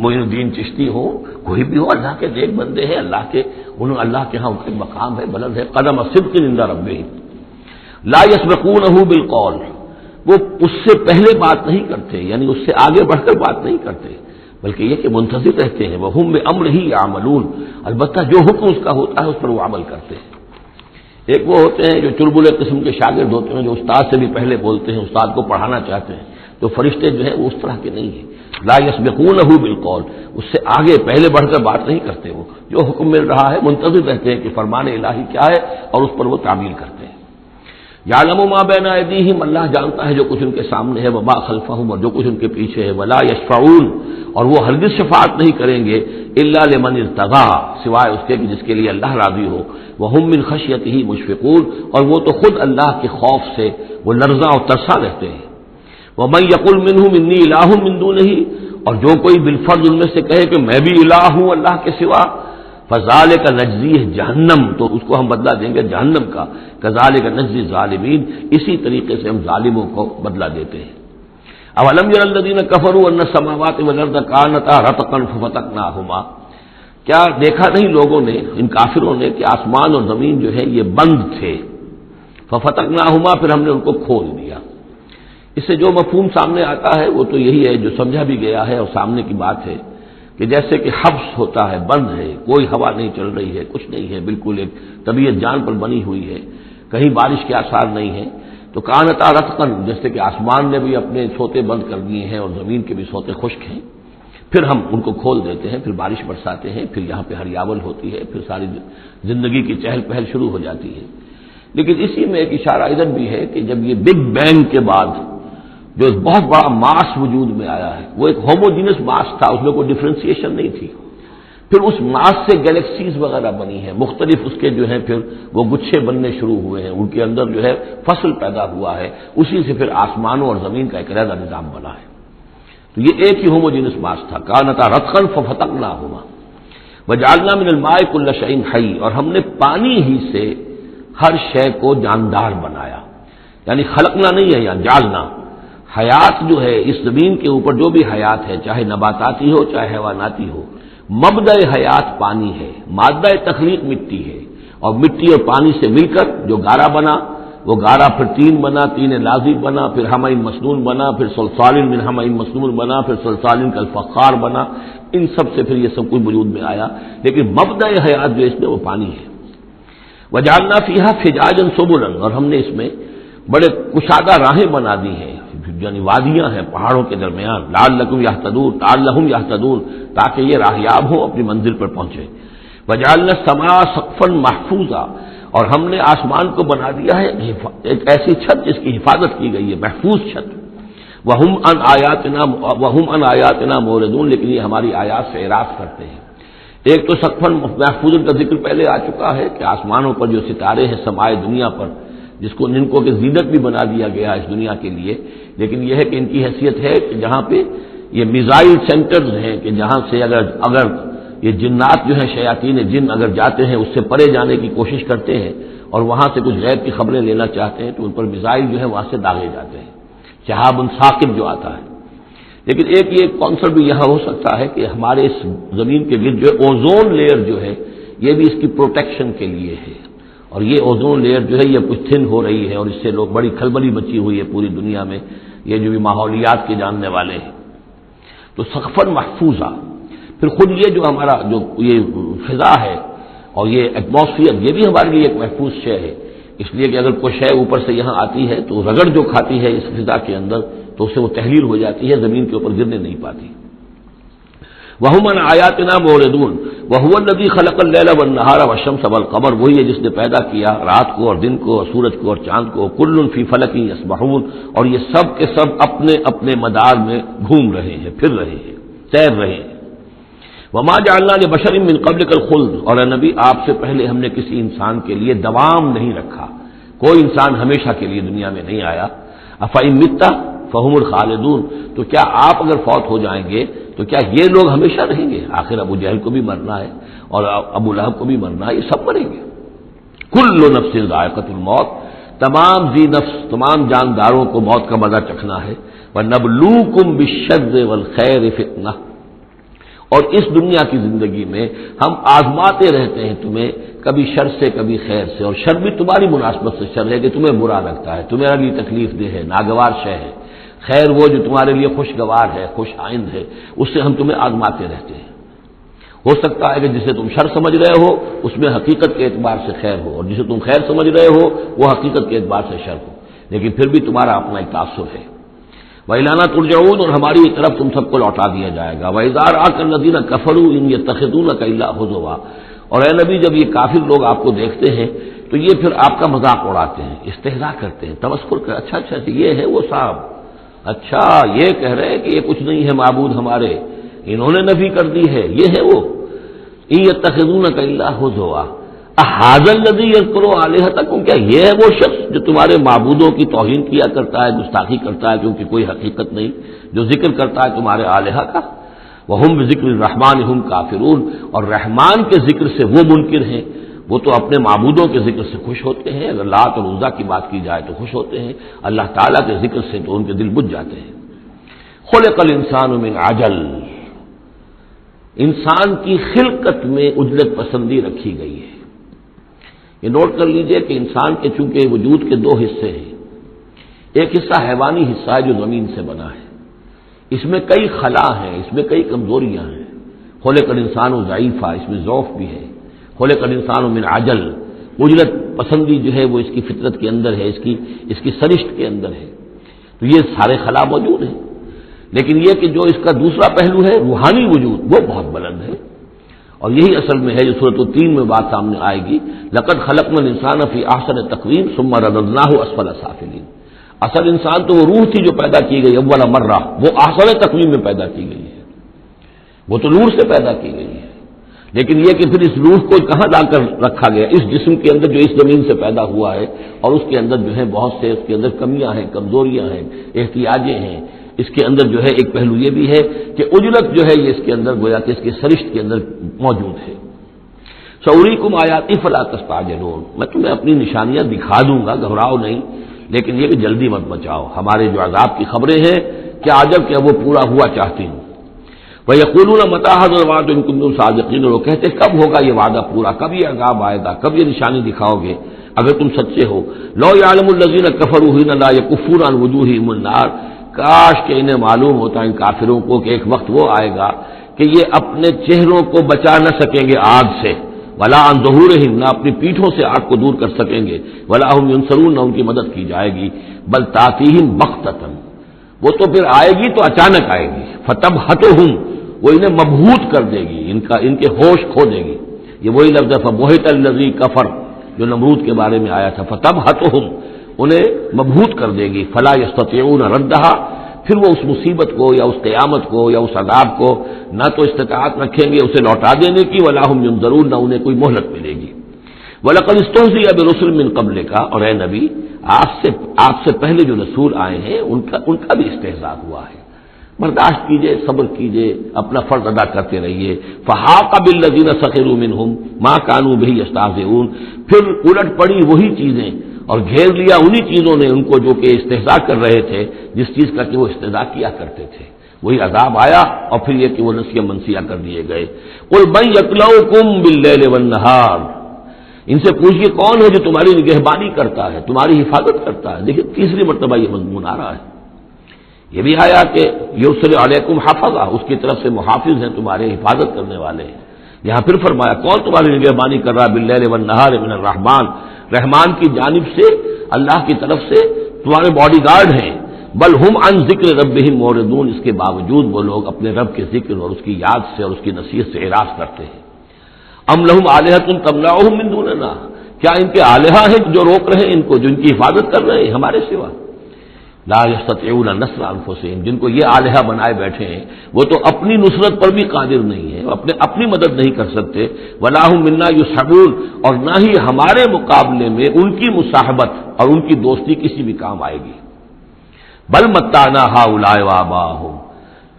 معین الدین چشتی ہو، کوئی بھی ہو، اللہ کے نیک بندے ہیں، اللہ کے ہاں ان کا مقام ہے، بلند ہے۔ قدم صدق عند ربہم لا یسبقونہ بالقول، وہ اس سے پہلے بات نہیں کرتے، یعنی اس سے آگے بڑھ کر بات نہیں کرتے، بلکہ یہ کہ منتظر رہتے ہیں۔ وہم بامرہ یعملون، البتہ جو حکم اس کا ہوتا ہے اس پر وہ عمل کرتے ہیں۔ ایک وہ ہوتے ہیں جو چلبل قسم کے شاگرد ہوتے ہیں، جو استاد سے بھی پہلے بولتے ہیں، استاد کو پڑھانا چاہتے ہیں، تو فرشتے جو ہیں وہ اس طرح کے نہیں ہیں۔ لا یسبقونہ بالقول، اس سے آگے پہلے بڑھ کر بات نہیں کرتے، وہ جو حکم مل رہا ہے منتظر رہتے ہیں کہ فرمان الہی کیا ہے اور اس پر وہ تعمیل کرتے ہیں۔ یعلم ما بین ایدیہم، اللہ جانتا ہے جو کچھ ان کے سامنے ہے، وما خلفہم، اور جو کچھ ان کے پیچھے ہے۔ ولا یشفعون، اور وہ ہرگز شفاعت نہیں کریں گے، الا لمن ارتضی، سوائے اس کے کہ جس کے لیے اللہ راضی ہو۔ وہم من خشیتہ مشفقون، اور وہ تو خود اللہ کے خوف سے وہ لرزاں اور ترسا رہتے ہیں۔ ومن یقل منہم انی الہ من دونہ، اور جو کوئی بالفرض ان میں سے کہے کہ میں بھی الہ ہوں اللہ کے سوا، فذالک نجزیہ جہنم، تو اس کو ہم بدلہ دیں گے جہنم کا۔ کذالک نجزی الظالمین، اسی طریقے سے ہم ظالموں کو بدلہ دیتے ہیں۔ اولم یر الذین کفروا ان السماوات والارض کانتا رتقا ففتقناہما، کیا دیکھا نہیں لوگوں نے، ان کافروں نے، کہ آسمان اور زمین جو ہے یہ بند تھے، ففتقناہما، پھر ہم نے ان کو کھول دیا۔ اس سے جو مفہوم سامنے آتا ہے وہ تو یہی ہے جو سمجھا بھی گیا ہے اور سامنے کی بات ہے کہ جیسے کہ حبس ہوتا ہے، بند ہے، کوئی ہوا نہیں چل رہی ہے، کچھ نہیں ہے، بالکل ایک طبیعت جان پر بنی ہوئی ہے، کہیں بارش کے آثار نہیں ہیں، تو کانتا رتقن، جیسے کہ آسمان نے بھی اپنے سوتے بند کر دیے ہیں اور زمین کے بھی سوتے خشک ہیں، پھر ہم ان کو کھول دیتے ہیں، پھر بارش برساتے ہیں، پھر یہاں پہ ہریاول ہوتی ہے، پھر ساری زندگی کی چہل پہل شروع ہو جاتی ہے۔ لیکن اسی میں ایک اشارہ ادھر بھی ہے کہ جب یہ بگ بینگ کے بعد جو ایک بہت بڑا ماس وجود میں آیا ہے، وہ ایک ہوموجینس ماس تھا، اس میں کوئی ڈفرینسیشن نہیں تھی، پھر اس ماس سے گلیکسیز وغیرہ بنی ہیں، مختلف اس کے جو ہیں پھر وہ گچھے بننے شروع ہوئے ہیں، ان کے اندر جو ہے فصل پیدا ہوا ہے، اسی سے پھر آسمانوں اور زمین کا ایک علیحدہ نظام بنا ہے۔ تو یہ ایک ہی ہوموجینس ماس تھا، کانتا رتقا ففتقناہما وجعلنا من الماء كل شيء حي، اور ہم نے پانی ہی سے ہر شے کو جاندار بنایا، یعنی خلقنا نہیں ہے یہاں، جعلنا۔ حیات جو ہے اس زمین کے اوپر جو بھی حیات ہے، چاہے نباتاتی ہو چاہے حیواناتی ہو، مبدأ حیات پانی ہے، مادہ تخلیق مٹی ہے، اور مٹی اور پانی سے مل کر جو گارا بنا، وہ گارا پھر تین بنا، تین لازب بنا، پھر حمأ مسنون بنا، پھر صلصال من حمأ مسنون بنا، پھر صلصال کالفخار بنا، ان سب سے پھر یہ سب کچھ وجود میں آیا، لیکن مبدأ حیات جو اس میں وہ پانی ہے۔ وجعلنا فیہا فجاجا سبلا، اور ہم نے اس میں بڑے کشادہ راہیں بنا دی ہیں، یعنی وادیاں ہیں پہاڑوں کے درمیان، لعلکم یہتدون، تاکہ یہ راہیاب ہوں اپنی منزل پر پہنچے۔ وجعلنا السماء سقفا محفوظا، اور ہم نے آسمان کو بنا دیا ہے ایک ایسی چھت جس کی حفاظت کی گئی ہے، محفوظ چھت۔ وہم عن آیاتنا معرضون، لیکن یہ ہماری آیات سے اعراض کرتے ہیں۔ ایک تو سقفا محفوظ کا ذکر پہلے آ چکا ہے کہ آسمانوں پر جو ستارے ہیں سمائے دنیا پر، جن کو کہ زینت بھی بنا دیا گیا اس دنیا کے لیے، لیکن یہ ہے کہ ان کی حیثیت ہے کہ جہاں پہ یہ میزائل سینٹرز ہیں، کہ جہاں سے اگر یہ جنات جو ہیں شیاطین جن اگر جاتے ہیں اس سے پرے جانے کی کوشش کرتے ہیں اور وہاں سے کچھ غیب کی خبریں لینا چاہتے ہیں تو ان پر میزائل جو ہے وہاں سے داغے جاتے ہیں، شہاب ثاقب جو آتا ہے۔ لیکن یہ کانسیپٹ بھی یہاں ہو سکتا ہے کہ ہمارے اس زمین کے گرد جو اوزون لیئر جو ہے یہ بھی اس کی پروٹیکشن کے لیے ہے، اور یہ اوزون لیئر جو ہے یہ کچھ تھن ہو رہی ہے، اور اس سے لوگ بڑی کھلبلی مچی ہوئی ہے پوری دنیا میں، یہ جو بھی ماحولیات کے جاننے والے ہیں۔ تو سقفا محفوظہ، پھر خود یہ جو ہمارا جو یہ فضا ہے اور یہ ایٹماسفیئر، یہ بھی ہمارے لیے ایک محفوظ شے ہے، اس لیے کہ اگر کوئی شے اوپر سے یہاں آتی ہے تو رگڑ جو کھاتی ہے اس فضا کے اندر تو اس سے وہ تحلیل ہو جاتی ہے، زمین کے اوپر گرنے نہیں پاتی۔ وَهُمْ عَنْ آیَاتِنَا مُعْرِضُونَ وَهُوَ الَّذِي خَلَقَ اللَّيْلَ وَالنَّهَارَ وَالشَّمْسَ وَالْقَمَرَ، وہی ہے جس نے پیدا کیا رات کو اور دن کو اور سورج کو اور چاند کو، كُلٌّ فِي فَلَكٍ يَسْبَحُونَ، اور یہ سب کے سب اپنے اپنے مدار میں گھوم رہے ہیں، پھر رہے ہیں، تیر رہے ہیں۔ وَمَا جَعَلْنَا لِبَشَرٍ مِّن قَبْلِكَ الْخُلْدَ، اور اے نبی آپ سے پہلے ہم نے کسی انسان کے لیے دوام نہیں رکھا، کوئی انسان ہمیشہ کے لیے دنیا میں نہیں آیا۔ أَفَإِن مِتَّ فَهُمُ الْخَالِدُونَ، تو کیا آپ اگر فوت ہو جائیں گے تو کیا یہ لوگ ہمیشہ رہیں گے؟ آخر ابو جہل کو بھی مرنا ہے اور ابو لہب کو بھی مرنا ہے، یہ سب مریں گے۔ کل نفس ذائقۃ الموت، تمام ذی نفس، تمام جانداروں کو موت کا مزہ چکھنا ہے۔ وَنَبْلُوكُمْ بِالشَّرِّ وَالْخَيْرِ فِتْنَةً، اور اس دنیا کی زندگی میں ہم آزماتے رہتے ہیں تمہیں، کبھی شر سے کبھی خیر سے، اور شر بھی تمہاری مناسبت سے شر ہے کہ تمہیں برا لگتا ہے، تمہارے لیے تکلیف دہ ہے، ناگوار شے ہے، خیر وہ جو تمہارے لیے خوشگوار ہے، خوش آئند ہے، اس سے ہم تمہیں آزماتے رہتے ہیں۔ ہو سکتا ہے کہ جسے تم شر سمجھ رہے ہو اس میں حقیقت کے اعتبار سے خیر ہو، اور جسے تم خیر سمجھ رہے ہو وہ حقیقت کے اعتبار سے شر ہو، لیکن پھر بھی تمہارا اپنا ایک تاثر ہے۔ وَإِلَيْنَا تُرْجَعُونَ، اور ہماری طرف تم سب کو لوٹا دیا جائے گا۔ وَإِذَا رَآكَ الَّذِينَ كَفَرُوا إِن يَتَّخِذُونَكَ إِلَّا هُزُوًا، اور اے نبی جب یہ کافر لوگ آپ کو دیکھتے ہیں تو یہ پھر آپ کا مذاق اڑاتے ہیں، استہزاء کرتے ہیں، تمسخر کرتے ہیں، اچھا یہ ہے وہ صاحب، اچھا یہ کہہ رہے ہیں کہ یہ کچھ نہیں ہے معبود ہمارے، انہوں نے نفی کر دی ہے، یہ ہے وہ۔ إِن يَتَّخِذُونَكَ إِلَّا هُزُوًا أَهَٰذَا الَّذِي يَذْكُرُ آلِهَتَكُمْ، کیا یہ ہے وہ شخص جو تمہارے معبودوں کی توہین کیا کرتا ہے، گستاخی کرتا ہے کیونکہ کوئی حقیقت نہیں، جو ذکر کرتا ہے تمہارے آلہہ کا۔ وَهُمْ بِذِكْرِ الرَّحْمَٰنِ هُمْ كَافِرُونَ، اور رحمان کے ذکر سے وہ منکر ہیں، وہ تو اپنے معبودوں کے ذکر سے خوش ہوتے ہیں، اگر لات اور عزیٰ کی بات کی جائے تو خوش ہوتے ہیں، اللہ تعالیٰ کے ذکر سے تو ان کے دل بجھ جاتے ہیں۔ خلق الانسان من عجل، انسان کی خلقت میں عجلت پسندی رکھی گئی ہے۔ یہ نوٹ کر لیجئے کہ انسان کے چونکہ وجود کے دو حصے ہیں، ایک حصہ حیوانی حصہ ہے جو زمین سے بنا ہے، اس میں کئی خلا ہیں، اس میں کئی کمزوریاں ہیں۔ خلق الانسان ضعیفہ، اس میں ضعف بھی ہے۔ خلق الانسان من عجل، عجلت پسندی جو ہے وہ اس کی فطرت کے اندر ہے، اس کی سرشت کے اندر ہے، تو یہ سارے خلا موجود ہیں۔ لیکن یہ کہ جو اس کا دوسرا پہلو ہے روحانی وجود، وہ بہت بلند ہے، اور یہی اصل میں ہے جو سورۃ التین میں بات سامنے آئے گی، لقد خلقنا الانسان فی احسن تقویم ثم رددناہ اسفل سافلین۔ اصل انسان تو وہ روح تھی جو پیدا کی گئی اول مرہ، وہ احسن تقویم میں پیدا کی گئی ہے، وہ تو نور سے پیدا کی گئی ہے، لیکن یہ کہ پھر اس روح کو کہاں لا کر رکھا گیا؟ اس جسم کے اندر جو اس زمین سے پیدا ہوا ہے، اور اس کے اندر جو ہے بہت سے اس کے اندر کمیاں ہیں، کمزوریاں ہیں، احتیاجیں ہیں. اس کے اندر جو ہے ایک پہلو یہ بھی ہے کہ عجلت جو ہے یہ اس کے اندر گویا کہ اس کے سرشت کے اندر موجود ہے. سوریکم آیاتی فلا تستعجلون، میں تمہیں اپنی نشانیاں دکھا دوں گا، گھبراؤ نہیں، لیکن یہ کہ جلدی مت مچاؤ. ہمارے جو عذاب کی خبریں ہیں کیا عجب کہ وہ پورا ہوا چاہتی ہوں. وَيَقُولُونَ مَتَىٰ هَٰذَا الْوَعْدُ إِن كُنتُمْ صَادِقِينَ، وہ کہتے کب ہوگا یہ وعدہ پورا، کب یہ عذاب آئے گا، کب یہ نشانی دکھاؤ گے اگر تم سچے ہو. لَوْ يَعْلَمُ الَّذِينَ كَفَرُوا حِينَ لَا يَكُفُّونَ عَنْ وُجُوهِهِمُ النَّارَ، کاش کہ انہیں معلوم ہوتا ان کافروں کو کہ ایک وقت وہ آئے گا کہ یہ اپنے چہروں کو بچا نہ سکیں گے آگ سے، ولا عن ظہورہم، نہ اپنی پیٹھوں سے آگ کو دور کر سکیں گے، ولا ہم ینصرون، نہ ان کی مدد کی جائے گی. بل تاتیہم بغتۃ، وہ تو پھر آئے گی تو اچانک آئے گی. فتبہتہم، وہ انہیں مبہوت کر دے گی، ان کے ہوش کھو دے گی. یہ وہی لفظ ہے فبہت الذی کفر جو نمرود کے بارے میں آیا تھا. فتبہتہم، انہیں مبہوت کر دے گی. فلا یستطیعون ردھا، پھر وہ اس مصیبت کو یا اس قیامت کو یا اس عذاب کو نہ تو استطاعت رکھیں گے اسے لوٹا دینے کی، ولا ہم ینظرون، نہ انہیں کوئی مہلت ملے گی. وَلَقَدِ اسْتُهْزِئَ بِرُسُلٍ مِّن قَبْلِكَ، اور اے نبی آپ سے پہلے جو رسول آئے ہیں ان کا بھی استہزاء ہوا ہے. برداشت کیجئے، صبر کیجئے، اپنا فرض ادا کرتے رہیے. فَحَاقَ بِالَّذِينَ سَخِرُوا مِنْهُمْ مَا كَانُوا بِهِ يَسْتَهْزِئُونَ، پھر الٹ پڑی وہی چیزیں اور گھیر لیا انہی چیزوں نے ان کو جو کہ استہزاء کر رہے تھے، جس چیز کا کہ وہ استہزاء کیا کرتے تھے. وہی عذاب آیا اور پھر یہ کہ وہ نسیہ منسیہ کر دیے گئے. قُلْ مَن يَكْلَؤُكُم بِاللَّيْلِ وَالنَّهَارِ، ان سے پوچھئے کون ہے جو تمہاری نگہبانی کرتا ہے، تمہاری حفاظت کرتا ہے. دیکھیے تیسری مرتبہ یہ مضمون آ رہا ہے. یہ بھی آیا کہ یرسل علیکم حفظہ، اس کی طرف سے محافظ ہیں، تمہارے حفاظت کرنے والے ہیں. یہاں پھر فرمایا کون تمہاری نگہبانی کر رہا ہے، باللیل والنہار من الرحمن، رحمان کی جانب سے، اللہ کی طرف سے تمہارے باڈی گارڈ ہیں. بل ہم عن ذکر ربہم معرضون، اس کے باوجود وہ لوگ اپنے رب کے ذکر اور اس کی یاد سے اور اس کی نصیحت سے اعراض کرتے ہیں. ام لہم آلہۃ تمنعہم من دوننا، کیا ان کے آلہہ ہیں جو روک رہے ہیں ان کو، جو ان کی حفاظت کر رہے ہیں ہمارے سوا. لا یستطیعون نصر انفسہم، جن کو یہ آلہہ بنائے بیٹھے ہیں وہ تو اپنی نصرت پر بھی قادر نہیں ہے، اپنی مدد نہیں کر سکتے. ولا ہم منا یصحبون، اور نہ ہی ہمارے مقابلے میں ان کی مصاحبت اور ان کی دوستی کسی بھی کام آئے گی. بل متعنا ہؤلاء وآباءہم،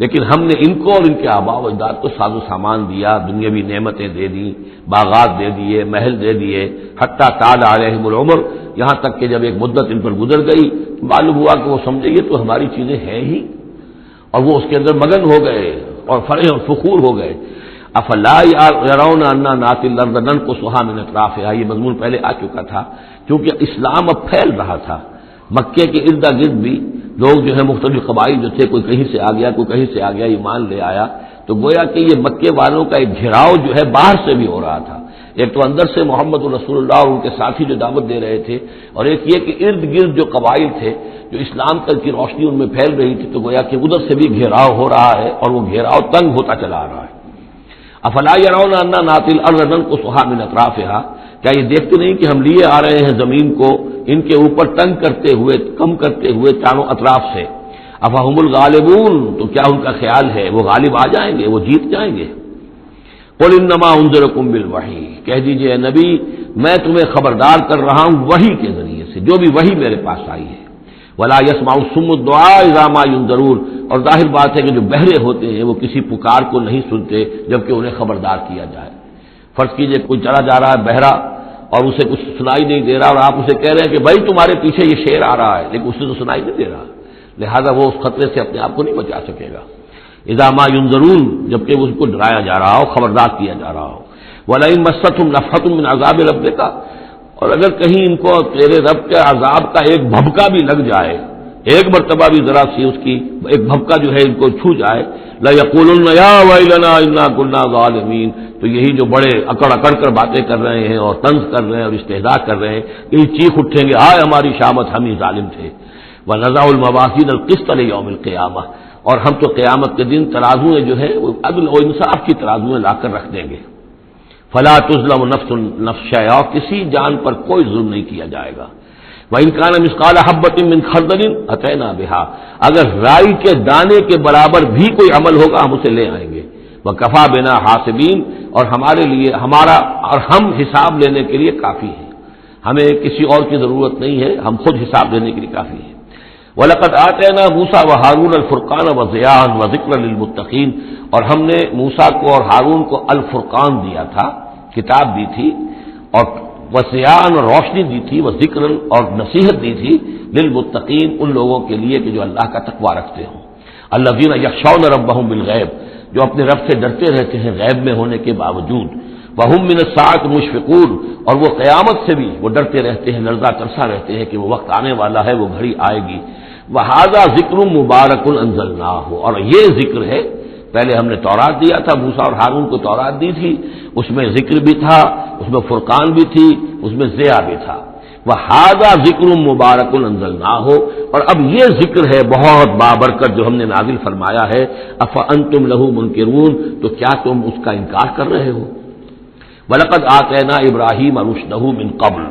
لیکن ہم نے ان کو اور ان کے آباء و اجداد کو ساز و سامان دیا، دنیاوی نعمتیں دے دیں، باغات دے دیے، محل دے دیے. حتیٰ طال علیہم العمر، یہاں تک کہ جب ایک مدت ان پر گزر گئی معلوم ہوا کہ وہ سمجھے یہ تو ہماری چیزیں ہیں ہی، اور وہ اس کے اندر مگن ہو گئے اور فرح اور فخور ہو گئے. افلا یرون انا ناتی الارض ننقصها من اطرافها، یہ مضمون پہلے آ چکا تھا. کیونکہ اسلام اب پھیل رہا تھا، مکے کے ارد گرد بھی لوگ جو ہے مختلف قبائل جو تھے، کوئی کہیں سے آ گیا، کوئی کہیں سے آ گیا، ایمان لے آیا. تو گویا کہ یہ مکے والوں کا ایک گھیراؤ جو ہے باہر سے بھی ہو رہا تھا. ایک تو اندر سے محمد رسول اللہ اور ان کے ساتھی جو دعوت دے رہے تھے، اور ایک یہ کہ ارد گرد جو قبائل تھے جو اسلام تک کی روشنی ان میں پھیل رہی تھی، تو گویا کہ ادھر سے بھی گھیراؤ ہو رہا ہے اور وہ گھیراؤ تنگ ہوتا چلا آ رہا ہے. افلا یرون انا ناتی الارض ننقصها من اطرافها، کیا یہ دیکھتے نہیں کہ ہم لیے آ رہے ہیں زمین کو ان کے اوپر تنگ کرتے ہوئے، کم کرتے ہوئے چاروں اطراف سے. افہم الغالبون، تو کیا ان کا خیال ہے وہ غالب آ جائیں گے، وہ جیت جائیں گے. قل انما انذرکم بالوحی، کہہ دیجئے اے نبی میں تمہیں خبردار کر رہا ہوں وحی کے ذریعے سے، جو بھی وحی میرے پاس آئی ہے. ولا يسمع الصم الدعاء اذا ما ينذرون، اور ظاہر بات ہے کہ جو بہرے ہوتے ہیں وہ کسی پکار کو نہیں سنتے جبکہ انہیں خبردار کیا جائے. فرض کیجئے کوئی چلا جا رہا ہے بہرا اور اسے کچھ سنائی نہیں دے رہا، اور آپ اسے کہہ رہے ہیں کہ بھائی تمہارے پیچھے یہ شیر آ رہا ہے، لیکن اسے تو سنائی نہیں دے رہا، لہذا وہ اس خطرے سے اپنے آپ کو نہیں بچا سکے گا. اذا ما ينذرون، جبکہ اس کو ڈرایا جا رہا ہو، خبردار کیا جا رہا ہو. ولئن مستهم نفحة من عذاب ربك، اور اگر کہیں ان کو تیرے رب کے عذاب کا ایک بھبکا بھی لگ جائے، ایک مرتبہ بھی ذرا سی اس کی ایک بھبکا جو ہے ان کو چھو جائے، لَيَقُولُنَّ يَا وَيْلَنَا إِنَّا كُنَّا ظَالِمِينَ، تو یہی جو بڑے اکڑ اکڑ کر باتیں کر رہے ہیں اور طنز کر رہے ہیں اور استہزاء کر رہے ہیں، یہی چیخ اٹھیں گے ہائے ہماری شامت، ہم ہی ظالم تھے. وَنَضَعُ الْمَوَازِينَ الْقِسْطَ لِيَوْمِ الْقِيَامَةِ، اور ہم تو قیامت کے دن ترازویں جو ہے وہ عدل و انصاف کی ترازویں لا کر رکھ دیں گے. فلا تظلم نفس شیئا، کسی جان پر کوئی ظلم نہیں کیا جائے گا. وَإِنْ كَانَ مِثْقَالَ حَبَّةٍ مِّنْ خَرْدَلٍ أَتَيْنَا بِهَا، اگر رائی کے دانے کے برابر بھی کوئی عمل ہوگا ہم اسے لے آئیں گے. وَكَفَىٰ بِنَا حَاسِبِينَ، اور ہمارے لیے ہمارا اور ہم حساب لینے کے لیے کافی ہیں، ہمیں کسی اور کی ضرورت نہیں ہے، ہم خود حساب لینے کے لیے کافی ہیں۔ وَلَقَدْ آتَيْنَا مُوسَىٰ وَهَارُونَ الْفُرْقَانَ وَضِيَاءً وَذِكْرًا لِّلْمُتَّقِينَ، اور ہم نے موسیٰ کو اور ہارون کو الفرقان دیا تھا، کتاب دی تھی، اور وضیاءً اور روشنی دی تھی، وذکرًا اور نصیحت دی تھی، للمتقین ان لوگوں کے لیے کہ جو اللہ کا تقوی رکھتے ہوں، الذین یخشون ربہم بالغیب، جو اپنے رب سے ڈرتے رہتے ہیں غیب میں ہونے کے باوجود، وہم من الساعۃ مشفقون، اور وہ قیامت سے بھی وہ ڈرتے رہتے ہیں، لرزہ ترسا رہتے ہیں کہ وہ وقت آنے والا ہے، وہ گھڑی آئے گی۔ وہذا ذکر مبارک انزلناہ، اور یہ ذکر ہے، پہلے ہم نے تورات دیا تھا، موسیٰ اور ہارون کو تورات دی تھی، اس میں ذکر بھی تھا، اس میں فرقان بھی تھی، اس میں ضیاء بھی تھا۔ وہذا ذکر مبارک انزلناہ، اور اب یہ ذکر ہے بہت بابرکت جو ہم نے نازل فرمایا ہے، افانتم لہ منکرون، تو کیا تم اس کا انکار کر رہے ہو؟ وَلَقَدْ آتَيْنَا إِبْرَاهِيمَ رُشْدَهُ مِن قَبْلُ،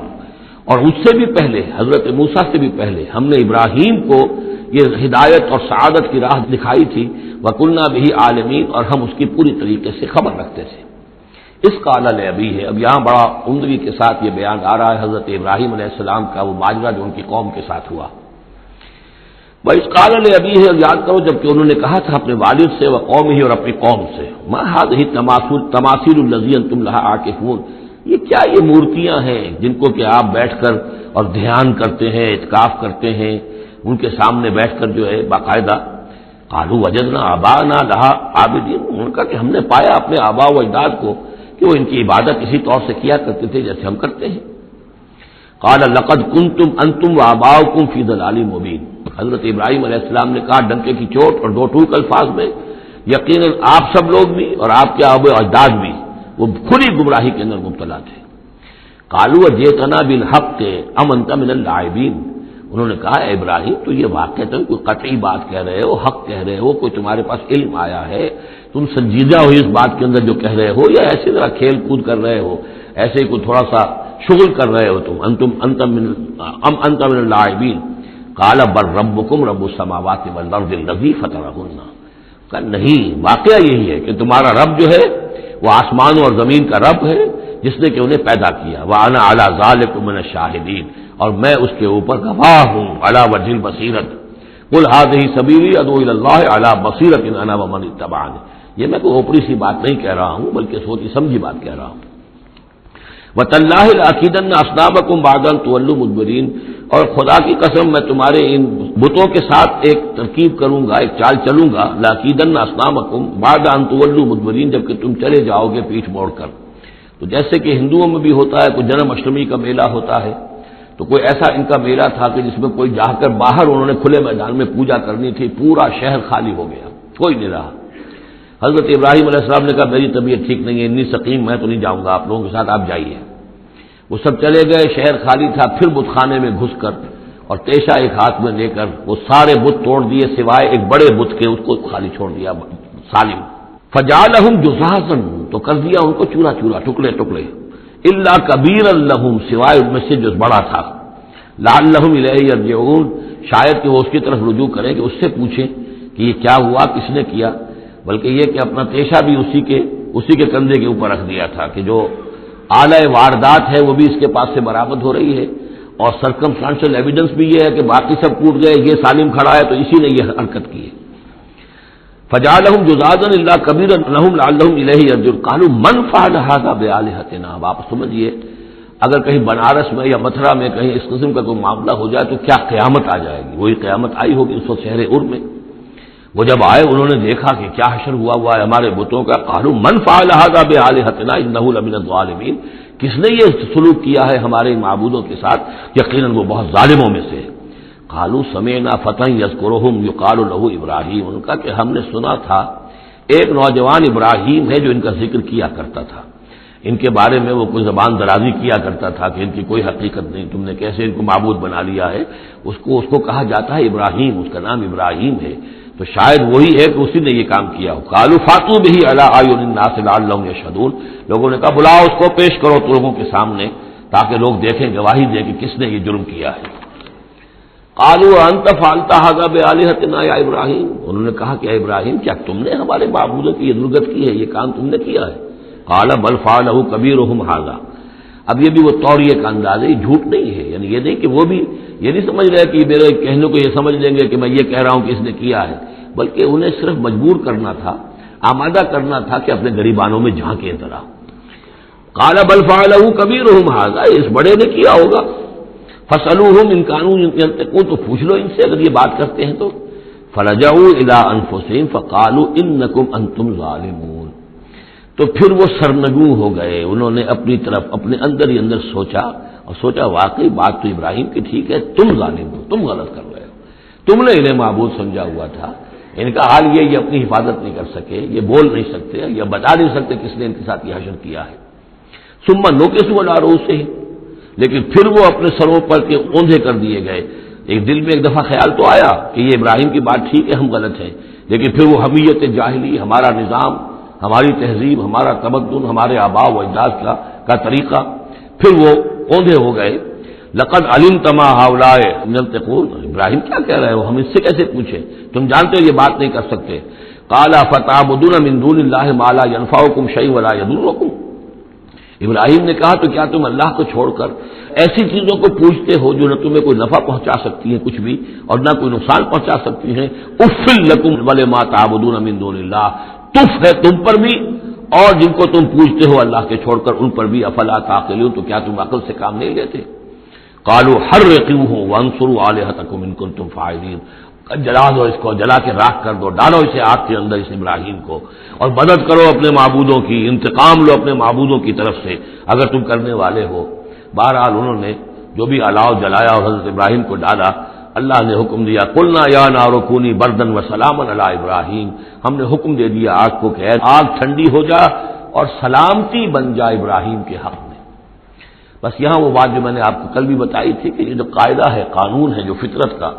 اور اس سے بھی پہلے، حضرت موسیٰ سے بھی پہلے ہم نے ابراہیم کو یہ ہدایت اور سعادت کی راہ دکھائی تھی، وَكُنَّا بِهِ عَالِمِينَ، اور ہم اس کی پوری طریقے سے خبر رکھتے تھے۔ اس قال لأبیہ ہے، اب یہاں بڑا عمدگی کے ساتھ یہ بیان آ رہا ہے حضرت ابراہیم علیہ السلام کا وہ ماجرا جو ان کی قوم کے ساتھ ہوا۔ وَإِذْ قَالَ لِأَبِيهِ، اور یاد کرو جب کہ انہوں نے کہا تھا اپنے والد سے، وَقَوْمِهِ، اور اپنی قوم سے، مَا هَٰذِهِ التَّمَاثِيلُ الَّتِي أَنتُمْ لَهَا عَاكِفُونَ، یہ کیا یہ مورتیاں ہیں جن کو کہ آپ بیٹھ کر اور دھیان کرتے ہیں، اعتکاف کرتے ہیں، ان کے سامنے بیٹھ کر جو ہے باقاعدہ۔ قالوا وجدنا آباءنا لها عابدین، ان کا کہ ہم نے پایا اپنے آباء و اجداد کو کہ وہ ان کی عبادت اسی طور سے کیا کرتے تھے جیسے ہم کرتے ہیں۔ قال لقد کنتم انتم وآباؤکم فی ضلال مبین، حضرت ابراہیم علیہ السلام نے کہا ڈنکے کی چوٹ اور دو ٹوک الفاظ میں، یقیناً آپ سب لوگ بھی اور آپ کے آباء و اجداد بھی وہ کھلی گمراہی کے اندر مبتلا تھے۔ قالوا وجئتنا بالحق ام انت من اللاعبین، انہوں نے کہا اے ابراہیم تو یہ واقعتاً کوئی قطعی بات کہہ رہے ہو، حق کہہ رہے ہو، کوئی تمہارے پاس علم آیا ہے، تم سنجیدہ ہو اس بات کے اندر جو کہہ رہے ہو، یا ایسے طرح کھیل کود کر رہے ہو، ایسے ہی کوئی تھوڑا سا شغل کر رہے ہو تم، انت من اللاعبین۔ قال بل ربکم رب السماوات والارض الذی فطرہن، کہ نہیں واقعہ یہی ہے کہ تمہارا رب جو ہے وہ آسمانوں اور زمین کا رب ہے جس نے کہ انہیں پیدا کیا، وانا علی ذلکم من الشاہدین، اور میں اس کے اوپر گواہ ہوں، علی وجہ البصیرۃ، قل ھذہ سبیلی ادعو الی اللہ علی بصیرۃ انا ومن اتبعنی، یہ میں کوئی اوپری سی بات نہیں کہہ رہا ہوں بلکہ سوچی سمجھی بات کہہ رہا ہوں۔ وتاللہ لأکیدن اصنامکم بعد ان تولوا مدبرین، اور خدا کی قسم میں تمہارے ان بتوں کے ساتھ ایک ترکیب کروں گا، ایک چال چلوں گا، لأکیدن اصنامکم بعد ان تولوا مدبرین، جب کہ تم چلے جاؤ گے پیٹھ موڑ کر۔ تو جیسے کہ ہندوؤں میں بھی ہوتا ہے، کوئی جنم اشٹمی کا میلہ ہوتا ہے، تو کوئی ایسا ان کا میلہ تھا کہ جس میں کوئی جا کر باہر انہوں نے کھلے میدان میں پوجا کرنی تھی، پورا شہر خالی ہو گیا، کوئی نہیں رہا۔ حضرت ابراہیم علیہ السلام نے کہا میری طبیعت ٹھیک نہیں ہے، اتنی سقیم میں تو نہیں جاؤں گا آپ لوگوں کے ساتھ، آپ جائیے۔ وہ سب چلے گئے، شہر خالی تھا، پھر بت خانے میں گھس کر اور تیشا ایک ہاتھ میں لے کر وہ سارے بت توڑ دیے سوائے ایک بڑے بت کے، اس کو خالی چھوڑ دیا سالم۔ فجعلہم جذاذا، تو کر دیا ان کو چورا چورا، ٹکڑے ٹکڑے، الا کبیرا لہم، سوائے ان میں سے جو بڑا تھا، لعلہم الیہ یرجعون، شاید کہ وہ اس کی طرف رجوع کریں کہ اس سے پوچھیں کہ یہ کیا ہوا، کس نے کیا، بلکہ یہ کہ اپنا پیشہ بھی اسی کے کندھے کے اوپر رکھ دیا تھا کہ جو اعلی واردات ہے وہ بھی اس کے پاس سے برآمد ہو رہی ہے، اور سرکمسٹانشل ایویڈنس بھی یہ ہے کہ باقی سب ٹوٹ گئے، یہ سالم کھڑا ہے تو اسی نے یہ حرکت کی ہے۔ فجعلہم جذاذا الا کبیرا لہم لعلہم الیہ یرجعون قالوا من فعل ھذا بآلہتنا، اب آپ سمجھیے اگر کہیں بنارس میں یا متھرا میں کہیں اس قسم کا کوئی معاملہ ہو جائے تو کیا قیامت آ جائے گی، وہی قیامت آئی ہوگی اس وقت شہر ار میں۔ وہ جب آئے انہوں نے دیکھا کہ کیا حشر ہوا ہے ہمارے بتوں کا، قالوا من فعل ھذا بآلہتنا انہ لمن الظالمین، کس نے یہ سلوک کیا ہے ہمارے معبودوں کے ساتھ، یقیناً وہ بہت ظالموں میں سے۔ قالوا سمعنا فتى یذکرہم یقال له ابراہیم، ان کا کہ ہم نے سنا تھا ایک نوجوان ابراہیم ہے جو ان کا ذکر کیا کرتا تھا، ان کے بارے میں وہ کوئی زبان درازی کیا کرتا تھا کہ ان کی کوئی حقیقت نہیں، تم نے کیسے ان کو معبود بنا لیا ہے، اس کو کہا جاتا ہے ابراہیم، اس کا نام ابراہیم ہے، تو شاید وہی ہے کہ اسی نے یہ کام کیا ہو۔ قالوا فاتوا به علی اعین الناس لعلهم یشهدون، لوگوں نے کہا بلاؤ اس کو پیش کرو لوگوں کے سامنے تاکہ لوگ دیکھیں، گواہی دیں کہ کس نے یہ جرم کیا ہے۔ قالوا انت فعلت ھذا بآلہتنا یا ابراہیم، انہوں نے کہا کہ اے ابراہیم کیا تم نے ہمارے معبودوں کی یہ درگت کی ہے، یہ کام تم نے کیا ہے؟ قال بل فعلہ کبیرہم ھذا، اب یہ بھی وہ توریہ کا انداز ہے، یہ جھوٹ نہیں ہے، یعنی یہ نہیں کہ وہ بھی یہ نہیں سمجھ رہے کہ میرے کہنے کو یہ سمجھ لیں گے کہ میں یہ کہہ رہا ہوں کہ اس نے کیا ہے، بلکہ انہیں صرف مجبور کرنا تھا، آمادہ کرنا تھا کہ اپنے گریبانوں میں جھانکیں ذرا۔ قال بل فعلہ کبیرہم ھذا، اس بڑے نے کیا ہوگا، فاسألوہم ان کانوا ینطقون، تو پوچھ لو ان سے اگر یہ بات کرتے ہیں تو۔ فرجعوا الی انفسہم فقالوا انکم انتم ظالمون، تو پھر وہ سرنگوں ہو گئے، انہوں نے اپنی طرف اپنے اندر ہی اندر سوچا اور سوچا واقعی بات تو ابراہیم کی ٹھیک ہے، تم ظالم ہو، تم غلط کر رہے ہو، تم نے انہیں معبود سمجھا ہوا تھا۔ ان کا حال یہ اپنی حفاظت نہیں کر سکے، یہ بول نہیں سکتے، یہ بتا نہیں سکتے کس نے ان کے ساتھ یہ حشر کیا ہے۔ ثم نکسوا علی رؤوسہم، لیکن پھر وہ اپنے سروں پر کے اوندھے کر دیے گئے۔ ایک دل میں ایک دفعہ خیال تو آیا کہ یہ ابراہیم کی بات ٹھیک ہے، ہم غلط ہیں، لیکن پھر وہ حمیت جاہلی، ہمارا نظام، ہماری تہذیب، ہمارا تمدن، ہمارے آباء و اجداد کا طریقہ، پھر وہ اوندھے ہو گئے۔ لقد علمت ما هؤلاء ينطقون، ابراہیم کیا کہہ رہے ہو، ہم اس سے کیسے پوچھیں، تم جانتے ہو یہ بات نہیں کر سکتے۔ قال فتعبدون من دون الله ما لا ينفعكم شيئا ولا يضركم، ابراہیم نے کہا تو کیا تم اللہ کو چھوڑ کر ایسی چیزوں کو پوچھتے ہو جو نہ تمہیں کوئی نفع پہنچا سکتی ہیں کچھ بھی، اور نہ کوئی نقصان پہنچا سکتی ہیں۔ اف لکم ولما تعبدون من دون اللہ، تف ہے تم پر بھی اور جن کو تم پوچھتے ہو اللہ کے چھوڑ کر ان پر بھی، افلا تعقلون، تو کیا تم عقل سے کام نہیں لیتے؟ قالوا حرقوه وانصروا آلهتكم ان كنتم فاعلين، جلا دو اس کو، جلا کے راکھ کر دو، ڈالو اسے آگ کے اندر اس ابراہیم کو، اور مدد کرو اپنے معبودوں کی، انتقام لو اپنے معبودوں کی طرف سے اگر تم کرنے والے ہو۔ بہرحال انہوں نے جو بھی الاؤ جلایا اور حضرت ابراہیم کو ڈالا، اللہ نے حکم دیا قلنا یا نار کونی بردن وسلاما علی ابراہیم، ہم نے حکم دے دیا آگ کو کہ آگ ٹھنڈی ہو جا اور سلامتی بن جا ابراہیم کے حق میں۔ بس یہاں وہ بات جو میں نے آپ کو کل بھی بتائی تھی کہ یہ جو قاعدہ ہے، قانون ہے جو فطرت کا،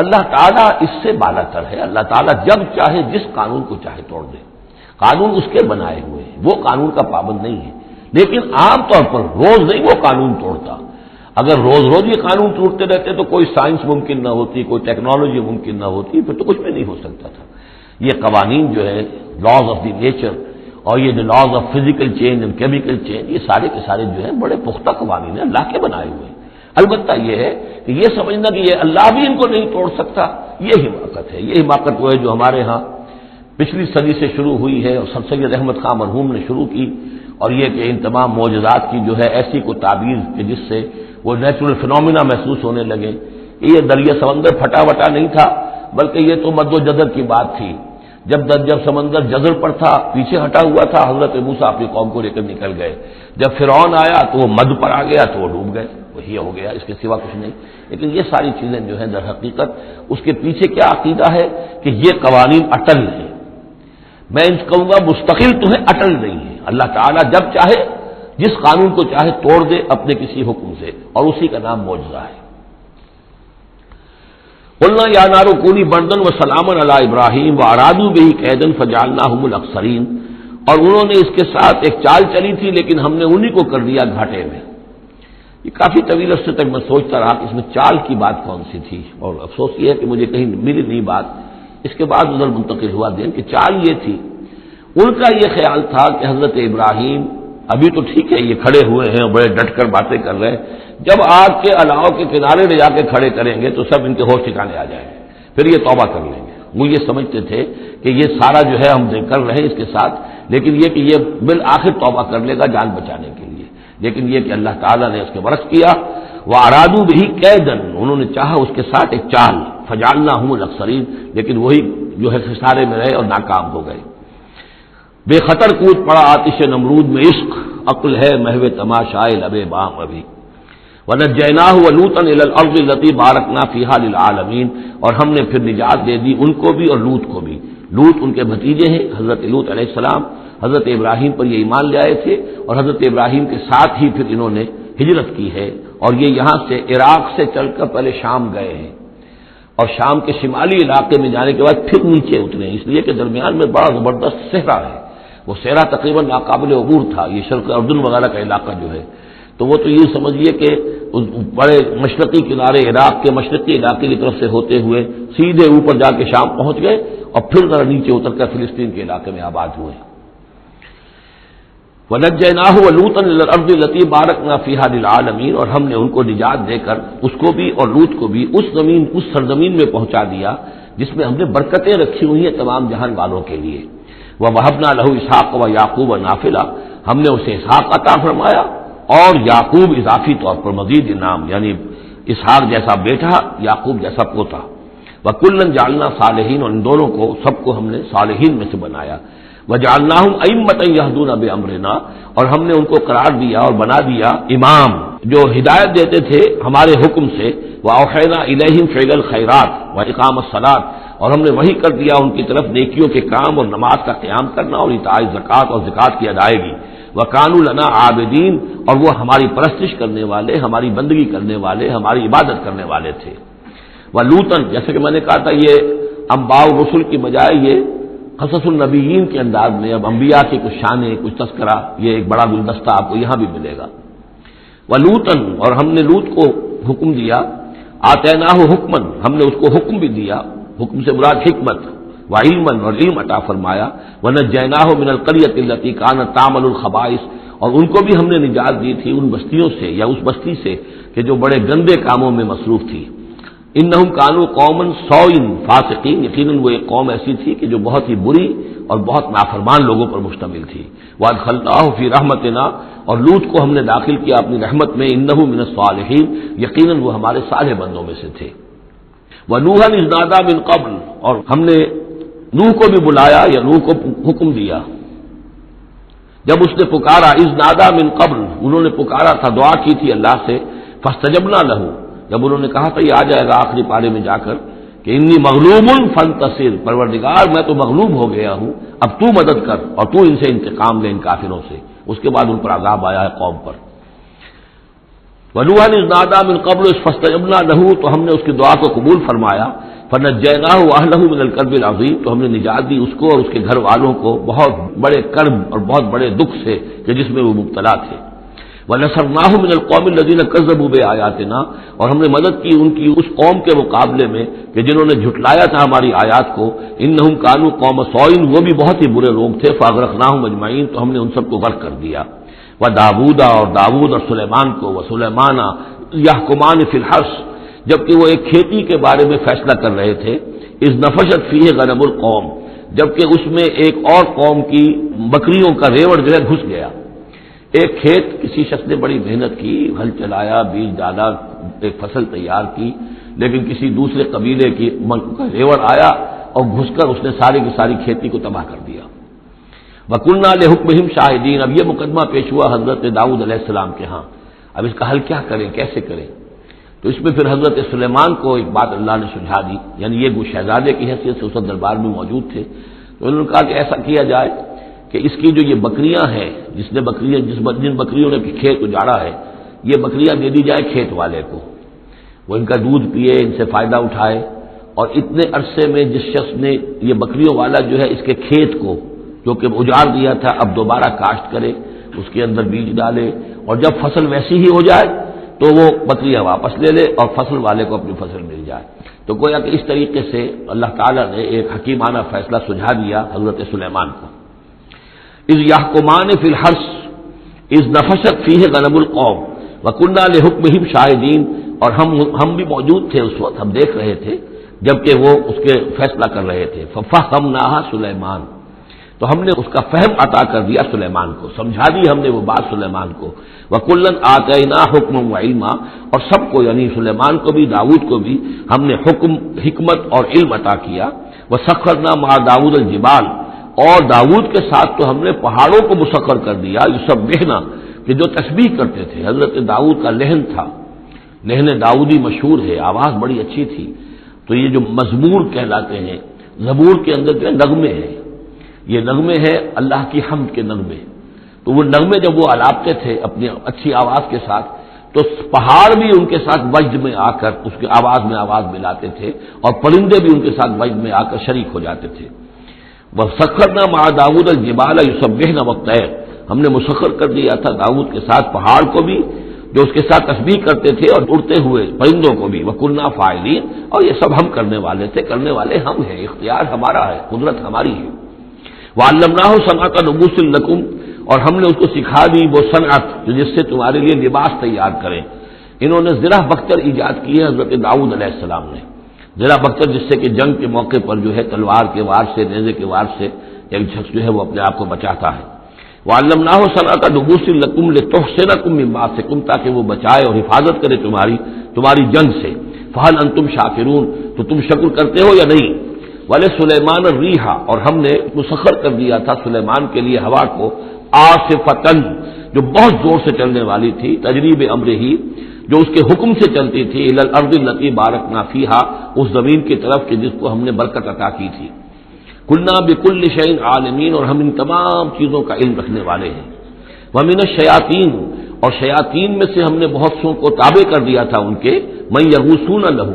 اللہ تعالیٰ اس سے بالا تر ہے، اللہ تعالیٰ جب چاہے جس قانون کو چاہے توڑ دے، قانون اس کے بنائے ہوئے ہیں، وہ قانون کا پابند نہیں ہے، لیکن عام طور پر روز نہیں وہ قانون توڑتا۔ اگر روز روز یہ قانون ٹوٹتے رہتے تو کوئی سائنس ممکن نہ ہوتی، کوئی ٹیکنالوجی ممکن نہ ہوتی، پھر تو کچھ بھی نہیں ہو سکتا تھا۔ یہ قوانین جو ہے لاز آف دی نیچر اور یہ جو laws of physical change and chemical change, یہ سارے کے سارے جو ہیں بڑے پختہ قوانین ہیں، اللہ کے بنائے ہوئے ہیں۔ البتہ یہ ہے کہ یہ سمجھنا کہ یہ اللہ بھی ان کو نہیں توڑ سکتا، یہ حماقت ہے۔ یہ حماقت وہ ہے جو ہمارے ہاں پچھلی صدی سے شروع ہوئی ہے اور سر سید احمد خان مرحوم نے شروع کی، اور یہ کہ ان تمام معجزات کی جو ہے ایسی کو تعبیر کہ جس سے وہ نیچرل فنومینا محسوس ہونے لگے۔ یہ دریا سمندر پھٹا وٹا نہیں تھا، بلکہ یہ تو مد و جزر کی بات تھی۔ جب سمندر جزر پر تھا، پیچھے ہٹا ہوا تھا، حضرت موسیٰ اپنی قوم کو لے کر نکل گئے۔ جب فرعون آیا تو وہ مد پر آ گیا تو وہ ڈوب گئے، وہی ہو گیا، اس کے سوا کچھ نہیں۔ لیکن یہ ساری چیزیں جو ہیں در حقیقت اس کے پیچھے کیا عقیدہ ہے کہ یہ قوانین اٹل ہیں، میں ان کہوں گا مستقل تو ہے، اٹل نہیں ہے۔ اللہ تعالیٰ جب چاہے جس قانون کو چاہے توڑ دے اپنے کسی حکم سے، اور اسی کا نام معجزہ ہے۔ قلنا یا نار کونی بردن وسلاما علی ابراہیم وارادوا بہ کیدا فجعلناہم الاخسرین، اور انہوں نے اس کے ساتھ ایک چال چلی تھی لیکن ہم نے انہی کو کر دیا گھاٹے میں۔ یہ کافی طویل عرصے تک میں سوچتا رہا کہ اس میں چال کی بات کون سی تھی، اور افسوس یہ ہے کہ مجھے کہیں ملی نہیں بات، اس کے بعد ادھر منتقل ہوا دین کہ چال یہ تھی، ان کا یہ خیال تھا کہ حضرت ابراہیم ابھی تو ٹھیک ہے یہ کھڑے ہوئے ہیں اور بڑے ڈٹ کر باتیں کر رہے ہیں، جب آگ کے الاؤ کے کنارے لے جا کے کھڑے کریں گے تو سب ان کے ہوش ٹھکانے آ جائیں گے، پھر یہ توبہ کر لیں گے۔ وہ یہ سمجھتے تھے کہ یہ سارا جو ہے ہم کر رہے ہیں اس کے ساتھ، لیکن یہ کہ یہ بالآخر توبہ کر لے گا جان بچانے کے لیے، لیکن یہ کہ اللہ تعالیٰ نے اس کے برعکس کیا۔ وارادوا بہ کیدا، انہوں نے چاہا اس کے ساتھ ایک چال، فجعلناہم الاخسرین، لیکن وہی جو ہے خسارے میں رہے اور ناکام ہو گئے۔ بے خطر کود پڑا آتش نمرود میں عشق، عقل ہے محو تماشائے لب بام ابھی۔ ونجیناہ ولوطا الی الارض التی بارکنا فیہا للعالمین، اور ہم نے پھر نجات دے دی ان کو بھی اور لوط کو بھی۔ لوط ان کے بھتیجے ہیں، حضرت لوط علیہ السلام حضرت ابراہیم پر یہ ایمان لے آئے تھے، اور حضرت ابراہیم کے ساتھ ہی پھر انہوں نے ہجرت کی ہے، اور یہ یہاں سے عراق سے چل کر پہلے شام گئے ہیں، اور شام کے شمالی علاقے میں جانے کے بعد پھر نیچے اترے ہیں، اس لیے کہ درمیان میں بڑا زبردست صحرا ہے، وہ صحرا تقریباً ناقابل عبور تھا، یہ شرق اردن وغیرہ کا علاقہ جو ہے، تو وہ تو یہ سمجھیے کہ بڑے مشرقی کنارے عراق کے مشرقی علاقے کی طرف سے ہوتے ہوئے سیدھے اوپر جا کے شام پہنچ گئے، اور پھر ذرا نیچے اتر کر فلسطین کے علاقے میں آباد ہوئے۔ وَنَجَّيْنَاهُ وَلُوطًا إِلَى الْأَرْضِ الَّتِي بَارَكْنَا فِيهَا لِلْعَالَمِينَ، اور ہم نے ان کو نجات دے کر اس کو بھی اور لوط کو بھی اس سرزمین میں پہنچا دیا جس میں ہم نے برکتیں رکھی ہوئی ہیں تمام جہان والوں کے لیے. وَوَهَبْنَا لَهُ إِسْحَاقَ وَيَعْقُوبَ نَافِلَةً، ہم نے اسے اسحاق عطا فرمایا اور یعقوب اضافی طور پر مزید انعام، یعنی اسحاق جیسا بیٹا، یعقوب جیسا پوتا. وَكُلًّا جَعَلْنَا صَالِحِينَ، اور ان دونوں کو سب کو ہم نے صالحین میں سے بنایا. وَجَعَلْنَاهُمْ أَئِمَّةً يَهْدُونَ بِأَمْرِنَا، اور ہم نے ان کو قرار دیا اور بنا دیا امام جو ہدایت دیتے تھے ہمارے حکم سے. وَأَوْحَيْنَا إِلَيْهِمْ فِعْلَ الْخَيْرَاتِ وَإِقَامَ الصَّلَاةِ، اور ہم نے وحی کر دیا ان کی طرف نیکیوں کے کام اور نماز کا قیام کرنا اور ایتاء زکوٰۃ اور زکوٰۃ کی ادائیگی. وَكَانُوا لَنَا عَابِدِينَ، اور وہ ہماری پرستش کرنے والے، ہماری بندگی کرنے والے، ہماری عبادت کرنے والے تھے. وَلُوطًا، جیسے کہ میں نے کہا تھا یہ انباء الرسل کی بجائے یہ قصص النبیین کے انداز میں اب انبیاء کی کچھ شانیں، کچھ تذکرہ، یہ ایک بڑا گلدستہ آپ کو یہاں بھی ملے گا. وَلُوطًا، اور ہم نے لوط کو حکم دیا. آتیناہ حکمن، ہم نے اس کو حکم بھی دیا، حکم سے مراد حکمت، وعلمن، اور علم عطا فرمایا. ونجیناہ من القریۃ التی کانت تعمل الخبائث، اور ان کو بھی ہم نے نجات دی تھی ان بستیوں سے یا اس بستی سے کہ جو بڑے گندے کاموں میں مصروف تھی. انہم کانوا قوما سوء فاسقین، یقیناً وہ ایک قوم ایسی تھی کہ جو بہت ہی بری اور بہت نافرمان لوگوں پر مشتمل تھی. وادخلناہ فی رحمتنا، اور لوط کو ہم نے داخل کیا اپنی رحمت میں. انہ من الصالحین، یقیناً وہ ہمارے صالح بندوں میں سے تھے. ونوحا اذ نادی من قبل، اور ہم نے نوح کو بھی بلایا یا نوح کو حکم دیا جب اس نے پکارا. اذ نادی من قبل، انہوں نے پکارا تھا، دعا کی تھی اللہ سے. فاستجبنا لہ، جب انہوں نے کہا تھا یہ آ جائے گا آخری پارے میں جا کر کہ انی مغلوب فانتصر، پروردگار میں تو مغلوب ہو گیا ہوں، اب تو مدد کر اور تو ان سے انتقام لے ان کافروں سے. اس کے بعد ان پر عذاب آیا ہے قوم پر. ونوحا اذ نادی من قبل فاستجبنا لہ، تو ہم نے اس کی دعا کو قبول فرمایا. فنجیناہ واہلہ من الکرب العظیم، تو ہم نے نجات دی اس کو اور اس کے گھر والوں کو بہت بڑے کرب اور بہت بڑے دکھ سے کہ جس میں وہ مبتلا تھے. وَنَصَرْنَاهُ مِنَ الْقَوْمِ الَّذِينَ كَذَّبُوا بِآيَاتِنَا، اور ہم نے مدد کی ان کی اس قوم کے مقابلے میں کہ جنہوں نے جھٹلایا تھا ہماری آیات کو. إِنَّهُمْ كَانُوا قَوْمَ سَوْءٍ، وہ بھی بہت ہی برے لوگ تھے. فَأَغْرَقْنَاهُمْ أَجْمَعِينَ، تو ہم نے ان سب کو غرق کر دیا. وَدَاوُودَ، اور داؤد اور سلیمان کو. وَسُلَيْمَانَ يَحْكُمَانِ فِي الْحَرْثِ، جبکہ وہ ایک کھیتی کے بارے میں فیصلہ کر رہے تھے. إِذْ نَفَشَتْ فِيهِ غَنَمُ الْقَوْمِ، جبکہ اس میں ایک اور قوم کی بکریوں کا ریوڑ جو ہے گھس گیا. ایک کھیت کسی شخص نے بڑی محنت کی، ہل چلایا، بیج ڈالا، ایک فصل تیار کی، لیکن کسی دوسرے قبیلے کی کا ریوڑ آیا اور گھس کر اس نے ساری کی ساری کھیتی کو تباہ کر دیا. وَكُنَّا لِحُكْمِهِمْ شَاهِدِينَ، اب یہ مقدمہ پیش ہوا حضرت داؤد علیہ السلام کے ہاں. اب اس کا حل کیا کریں، کیسے کریں؟ تو اس میں پھر حضرت سلیمان کو ایک بات اللہ نے سجھا دی، یعنی یہ شہزادے کی حیثیت سے اس دربار میں موجود تھے. تو انہوں نے کہا کہ ایسا کیا جائے کہ اس کی جو یہ بکریاں ہیں، جن بکریوں نے کھیت اجاڑا ہے، یہ بکریاں دے دی جائے کھیت والے کو، وہ ان کا دودھ پیے، ان سے فائدہ اٹھائے. اور اتنے عرصے میں جس شخص نے یہ بکریوں والا جو ہے اس کے کھیت کو جو کہ اجاڑ دیا تھا اب دوبارہ کاشت کرے، اس کے اندر بیج ڈالے، اور جب فصل ویسی ہی ہو جائے تو وہ بکریاں واپس لے لے اور فصل والے کو اپنی فصل مل جائے. تو گویا کہ اس طریقے سے اللہ تعالیٰ نے ایک حکیمانہ فیصلہ سجھا دیا حضرت سلیمان کو. اذ یحکمان فی الحرث اذ نفشت فیہ غنم القوم وکنہ لحکمہم شاہدین، اور ہم بھی موجود تھے اس وقت، ہم دیکھ رہے تھے جبکہ وہ اس کے فیصلہ کر رہے تھے. ففہمناہا سلیمان، تو ہم نے اس کا فہم عطا کر دیا سلیمان کو، سمجھا دی ہم نے وہ بات سلیمان کو. وکلاً آتینا حکما وعلما، اور سب کو یعنی سلیمان کو بھی داؤد کو بھی ہم نے حکم، حکمت اور علم عطا کیا. وسخرنا مع داؤد الجبال، اور داؤد کے ساتھ تو ہم نے پہاڑوں کو مسخر کر دیا. یسبحنا، کہ جو تسبیح کرتے تھے. حضرت داؤد کا لہن تھا، لہن داؤدی مشہور ہے، آواز بڑی اچھی تھی. تو یہ جو مزمور کہلاتے ہیں، زبور کے اندر جو نغمے ہیں، یہ نغمے ہیں اللہ کی حمد کے نغمے. تو وہ نغمے جب وہ الاپتے تھے اپنی اچھی آواز کے ساتھ، تو پہاڑ بھی ان کے ساتھ وجد میں آ کر اس کی آواز میں آواز ملاتے تھے، اور پرندے بھی ان کے ساتھ وجد میں آ کر شریک ہو جاتے تھے. وسخرنا مع داؤد الجبال یسبحن والطیر، ہم نے مسخر کر دیا تھا داؤد کے ساتھ پہاڑ کو بھی جو اس کے ساتھ تسبیح کرتے تھے، اور اڑتے ہوئے پرندوں کو بھی. وکنا فاعلین، اور یہ سب ہم کرنے والے تھے، کرنے والے ہم ہیں، اختیار ہمارا ہے، قدرت ہماری ہے. وعلمناہ صنعۃ لبوس لکم، اور ہم نے اس کو سکھا دی وہ صنعت جس سے تمہارے لیے لباس تیار کریں. انہوں نے زرہ بختر ایجاد کی ہے حضرت داؤد علیہ السلام نے. زرہ بختر جس سے کہ جنگ کے موقع پر جو ہے تلوار کے وار سے نیزے کے وار سے ایک شخص جو ہے وہ اپنے آپ کو بچاتا ہے. وعلمناہ صنعۃ لبوس لکم لتحصنکم من باسکم تاکہ وہ بچائے اور حفاظت کرے تمہاری جنگ سے. فہل انتم شاکرون تو تم شکر کرتے ہو یا نہیں. ولسلیمان الریح اور ہم نے مسخر کر دیا تھا سلیمان کے لیے ہوا کو عاصفتن جو بہت زور سے چلنے والی تھی تجریب امر ہی جو اس کے حکم سے چلتی تھی الی الارض التي بارکنا فیہا اس زمین کی طرف کہ جس کو ہم نے برکت عطا کی تھی. کلنا بکل شیء عالمین اور ہم ان تمام چیزوں کا علم رکھنے والے ہیں. ومن الشیاطین اور شیاطین میں سے ہم نے بہت سو کو تابع کر دیا تھا ان کے من یغوصون لہ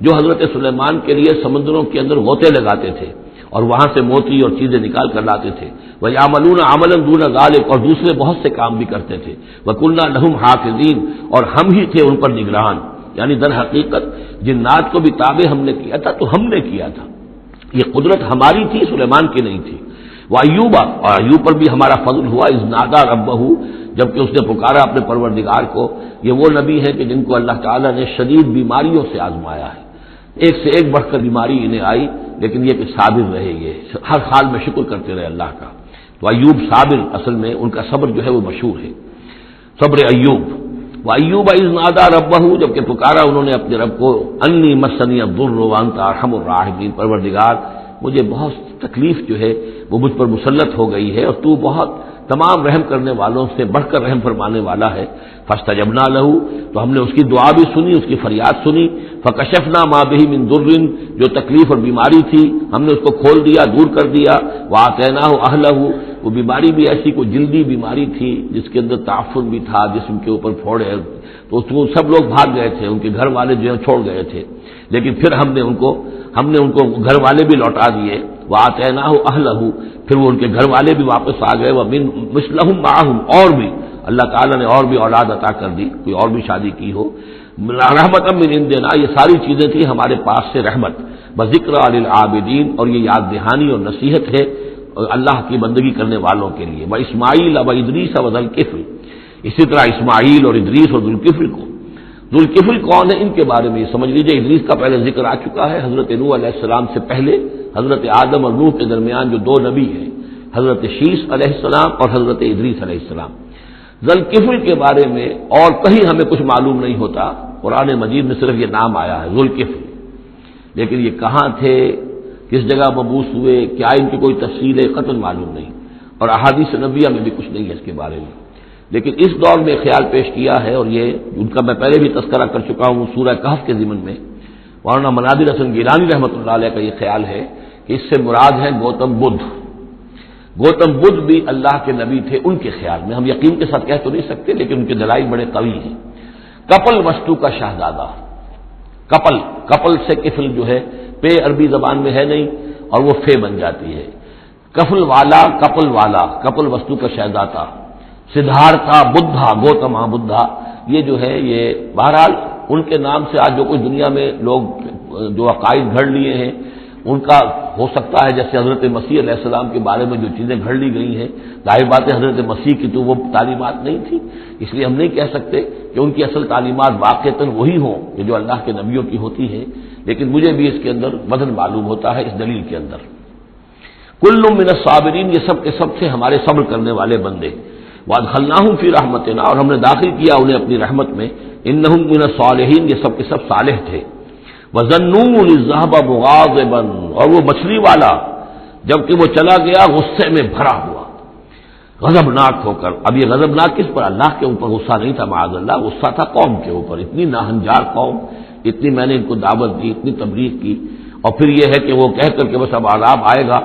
جو حضرت سلیمان کے لیے سمندروں کے اندر غوطے لگاتے تھے اور وہاں سے موتی اور چیزیں نکال کر لاتے تھے. وَيَعْمَلُونَ عَمَلًا دُونَ ذَلِكَ اور دوسرے بہت سے کام بھی کرتے تھے. وَكُنَّا لَهُمْ حَافِظِينَ اور ہم ہی تھے ان پر نگران. یعنی در حقیقت جنات کو بھی تابع ہم نے کیا تھا تو ہم نے کیا تھا. یہ قدرت ہماری تھی سلیمان کی نہیں تھی. وَأَيُّوبَ اور ایوب پر بھی ہمارا فضل ہوا اذ نادى ربه جبکہ اس نے پکارا اپنے پروردگار کو. یہ وہ نبی ہے کہ جن کو اللہ تعالیٰ نے شدید بیماریوں سے آزمایا ہے. ایک سے ایک بڑھ کر بیماری انہیں آئی لیکن یہ کہ صابر رہے یہ ہر حال میں شکر کرتے رہے اللہ کا. تو ایوب صابر اصل میں ان کا صبر جو ہے وہ مشہور ہے صبر ایوب. وَأَيُّوبَ إِذْ نَادَىٰ رَبَّهُ جبکہ پکارا انہوں نے اپنے رب کو انی مسنی الضر وانت ارحم الراحمین پروردگار مجھے بہت تکلیف جو ہے وہ مجھ پر مسلط ہو گئی ہے اور تو بہت تمام رحم کرنے والوں سے بڑھ کر رحم فرمانے والا ہے. فاستجبنا له تو ہم نے اس کی دعا بھی سنی اس کی فریاد سنی. فکشفنا ما به من ضر جو تکلیف اور بیماری تھی ہم نے اس کو کھول دیا دور کر دیا. وآتیناہ اہلہ وہ بیماری بھی ایسی کوئی جلدی بیماری تھی جس کے اندر تعفن بھی تھا جسم کے اوپر پھوڑے تو سب لوگ بھاگ گئے تھے ان کے گھر والے جو ہے چھوڑ گئے تھے لیکن پھر ہم نے ان کو گھر والے بھی لوٹا دیے. وآتیناہ اہلہ پھر وہ ان کے گھر والے بھی واپس آ گئے. ومن مثلہم معہم اور بھی اللہ تعالیٰ نے اور بھی اولاد عطا کر دی کوئی اور بھی شادی کی ہو. رحمت من عندنا یہ ساری چیزیں تھیں ہمارے پاس سے رحمت. بذکر للعابدین اور یہ یاد دہانی اور نصیحت ہے اللہ کی بندگی کرنے والوں کے لیے. واسماعیل وادریس وذوالکفل اسی طرح اسماعیل اور ادریس اور ذوالکفل کو. ذوالکفل کون ہے ان کے بارے میں یہ سمجھ لیجئے. ادریس کا پہلے ذکر آ چکا ہے. حضرت نوح علیہ السلام سے پہلے حضرت آدم اور نوح کے درمیان جو دو نبی ہیں حضرت شیث علیہ السلام اور حضرت ادریس علیہ السلام. ذوالکفل کے بارے میں اور کہیں ہمیں کچھ معلوم نہیں ہوتا. قرآن مجید میں صرف یہ نام آیا ہے ذوالکفل لیکن یہ کہاں تھے کس جگہ مبعوث ہوئے کیا ان کی کوئی تفصیل ہے قطعاً معلوم نہیں اور احادیث نبویہ میں بھی کچھ نہیں ہے اس کے بارے میں. لیکن اس دور میں خیال پیش کیا ہے اور یہ ان کا میں پہلے بھی تذکرہ کر چکا ہوں سورہ کہف کے ضمن میں. مولانا مناظر حسن گیلانی رحمۃ اللہ علیہ کا یہ خیال ہے کہ اس سے مراد ہے گوتم بدھ. گوتم بدھ بھی اللہ کے نبی تھے ان کے خیال میں. ہم یقین کے ساتھ کہہ تو نہیں سکتے لیکن ان کے دلائل بڑے قوی ہیں. کپل وستو کا شہزادہ. کپل سے کفل جو ہے پے عربی زبان میں ہے نہیں اور وہ فے بن جاتی ہے. کفل والا کپل وستو کا شہزادہ. سدھارتھا بدھا گوتما بدھا یہ جو ہے یہ بہرحال ان کے نام سے آج جو کچھ دنیا میں لوگ جو عقائد گھڑ لیے ہیں ان کا ہو سکتا ہے جیسے حضرت مسیح علیہ السلام کے بارے میں جو چیزیں گھڑ لی گئی ہیں ظاہر بات ہے حضرت مسیح کی تو وہ تعلیمات نہیں تھی اس لیے ہم نہیں کہہ سکتے کہ ان کی اصل تعلیمات واقعتاً وہی ہوں کہ جو اللہ کے نبیوں کی ہوتی ہے لیکن مجھے بھی اس کے اندر وزن معلوم ہوتا ہے اس دلیل کے اندر. کل من الصابرین یہ سب کے سب سے ہمارے صبر کرنے والے بندے. وادخلناہم فی رحمتنا اور ہم نے داخل کیا انہیں اپنی رحمت میں. انہم من الصالحین یہ سب کے سب صالح تھے. وظنون اذ ذهب مغاضبا اور وہ مچھلی والا جبکہ وہ چلا گیا غصے میں بھرا ہوا غضبناک ہو کر. اب یہ غضبناک کس پر اللہ کے اوپر غصہ نہیں تھا معاذ اللہ غصہ تھا قوم کے اوپر. اتنی ناہنجار قوم اتنی میں نے ان کو دعوت دی اتنی تبلیغ کی اور پھر یہ ہے کہ وہ کہہ کر کے بس اب عذاب آئے گا.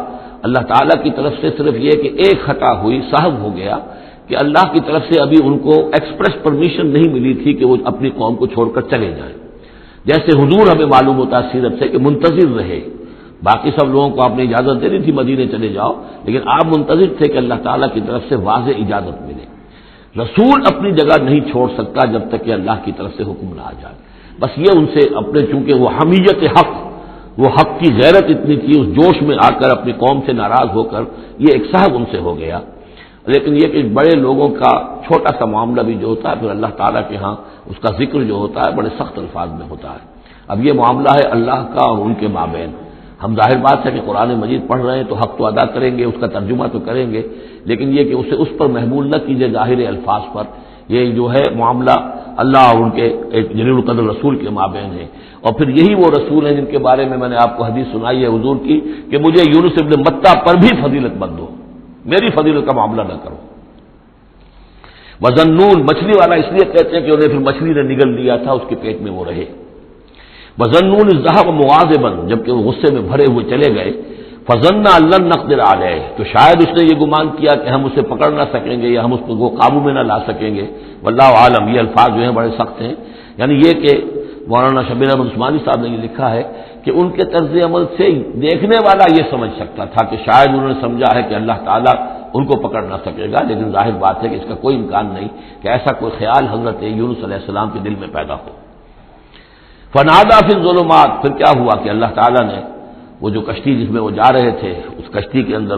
اللہ تعالیٰ کی طرف سے صرف یہ کہ ایک خطا ہوئی صاحب ہو گیا کہ اللہ کی طرف سے ابھی ان کو ایکسپریس پرمیشن نہیں ملی تھی کہ وہ اپنی قوم کو چھوڑ کر چلے جائیں. جیسے حضور ہمیں معلوم ہوتا ہے سیرت سے کہ منتظر رہے. باقی سب لوگوں کو آپ نے اجازت دے دی تھی مدینے چلے جاؤ لیکن آپ منتظر تھے کہ اللہ تعالیٰ کی طرف سے واضح اجازت ملے. رسول اپنی جگہ نہیں چھوڑ سکتا جب تک کہ اللہ کی طرف سے حکم نہ آ جائے. بس یہ ان سے اپنے چونکہ وہ حمیت حق وہ حق کی غیرت اتنی تھی اس جوش میں آ کر اپنی قوم سے ناراض ہو کر یہ ایک صاحب ان سے ہو گیا. لیکن یہ کہ بڑے لوگوں کا چھوٹا سا معاملہ بھی جو ہوتا ہے پھر اللہ تعالیٰ کے ہاں اس کا ذکر جو ہوتا ہے بڑے سخت الفاظ میں ہوتا ہے. اب یہ معاملہ ہے اللہ کا اور ان کے مابین. ہم ظاہر بات ہے کہ قرآن مجید پڑھ رہے ہیں تو حق تو ادا کریں گے، اس کا ترجمہ تو کریں گے، لیکن یہ کہ اسے اس پر محمول نہ کیجیے ظاہر الفاظ پر. یہ جو ہے معاملہ اللہ اور ان کے ایک جلیل القدر رسول کے مابین ہے. اور پھر یہی وہ رسول ہیں جن کے بارے میں میں نے آپ کو حدیث سنائی ہے حضور کی کہ مجھے یونس ابن متیٰ پر بھی فضیلت مت دو، میری فضیلت کا معاملہ نہ کرو. وذنون مچھلی والا اس لیے کہتے ہیں کہ انہیں پھر مچھلی نے نگل لیا تھا، اس کے پیٹ میں وہ رہے. وذنون اذ ذهب مغاضبا جبکہ وہ غصے میں بھرے ہوئے چلے گئے. فظن ان لن نقدر علیہ تو شاید اس نے یہ گمان کیا کہ ہم اسے پکڑ نہ سکیں گے یا ہم اس کو قابو میں نہ لا سکیں گے. واللہ عالم یہ الفاظ جو ہیں بڑے سخت ہیں. یعنی یہ کہ مولانا شبیر احمد عثمانی صاحب نے یہ لکھا ہے کہ ان کے طرز عمل سے دیکھنے والا یہ سمجھ سکتا تھا کہ شاید انہوں نے سمجھا ہے کہ اللہ تعالیٰ ان کو پکڑ نہ سکے گا، لیکن ظاہر بات ہے کہ اس کا کوئی امکان نہیں کہ ایسا کوئی خیال حضرت یونس علیہ السلام کے دل میں پیدا ہو. فنادى في الظلمات پھر کیا ہوا کہ اللہ تعالیٰ نے وہ جو کشتی جس میں وہ جا رہے تھے اس کشتی کے اندر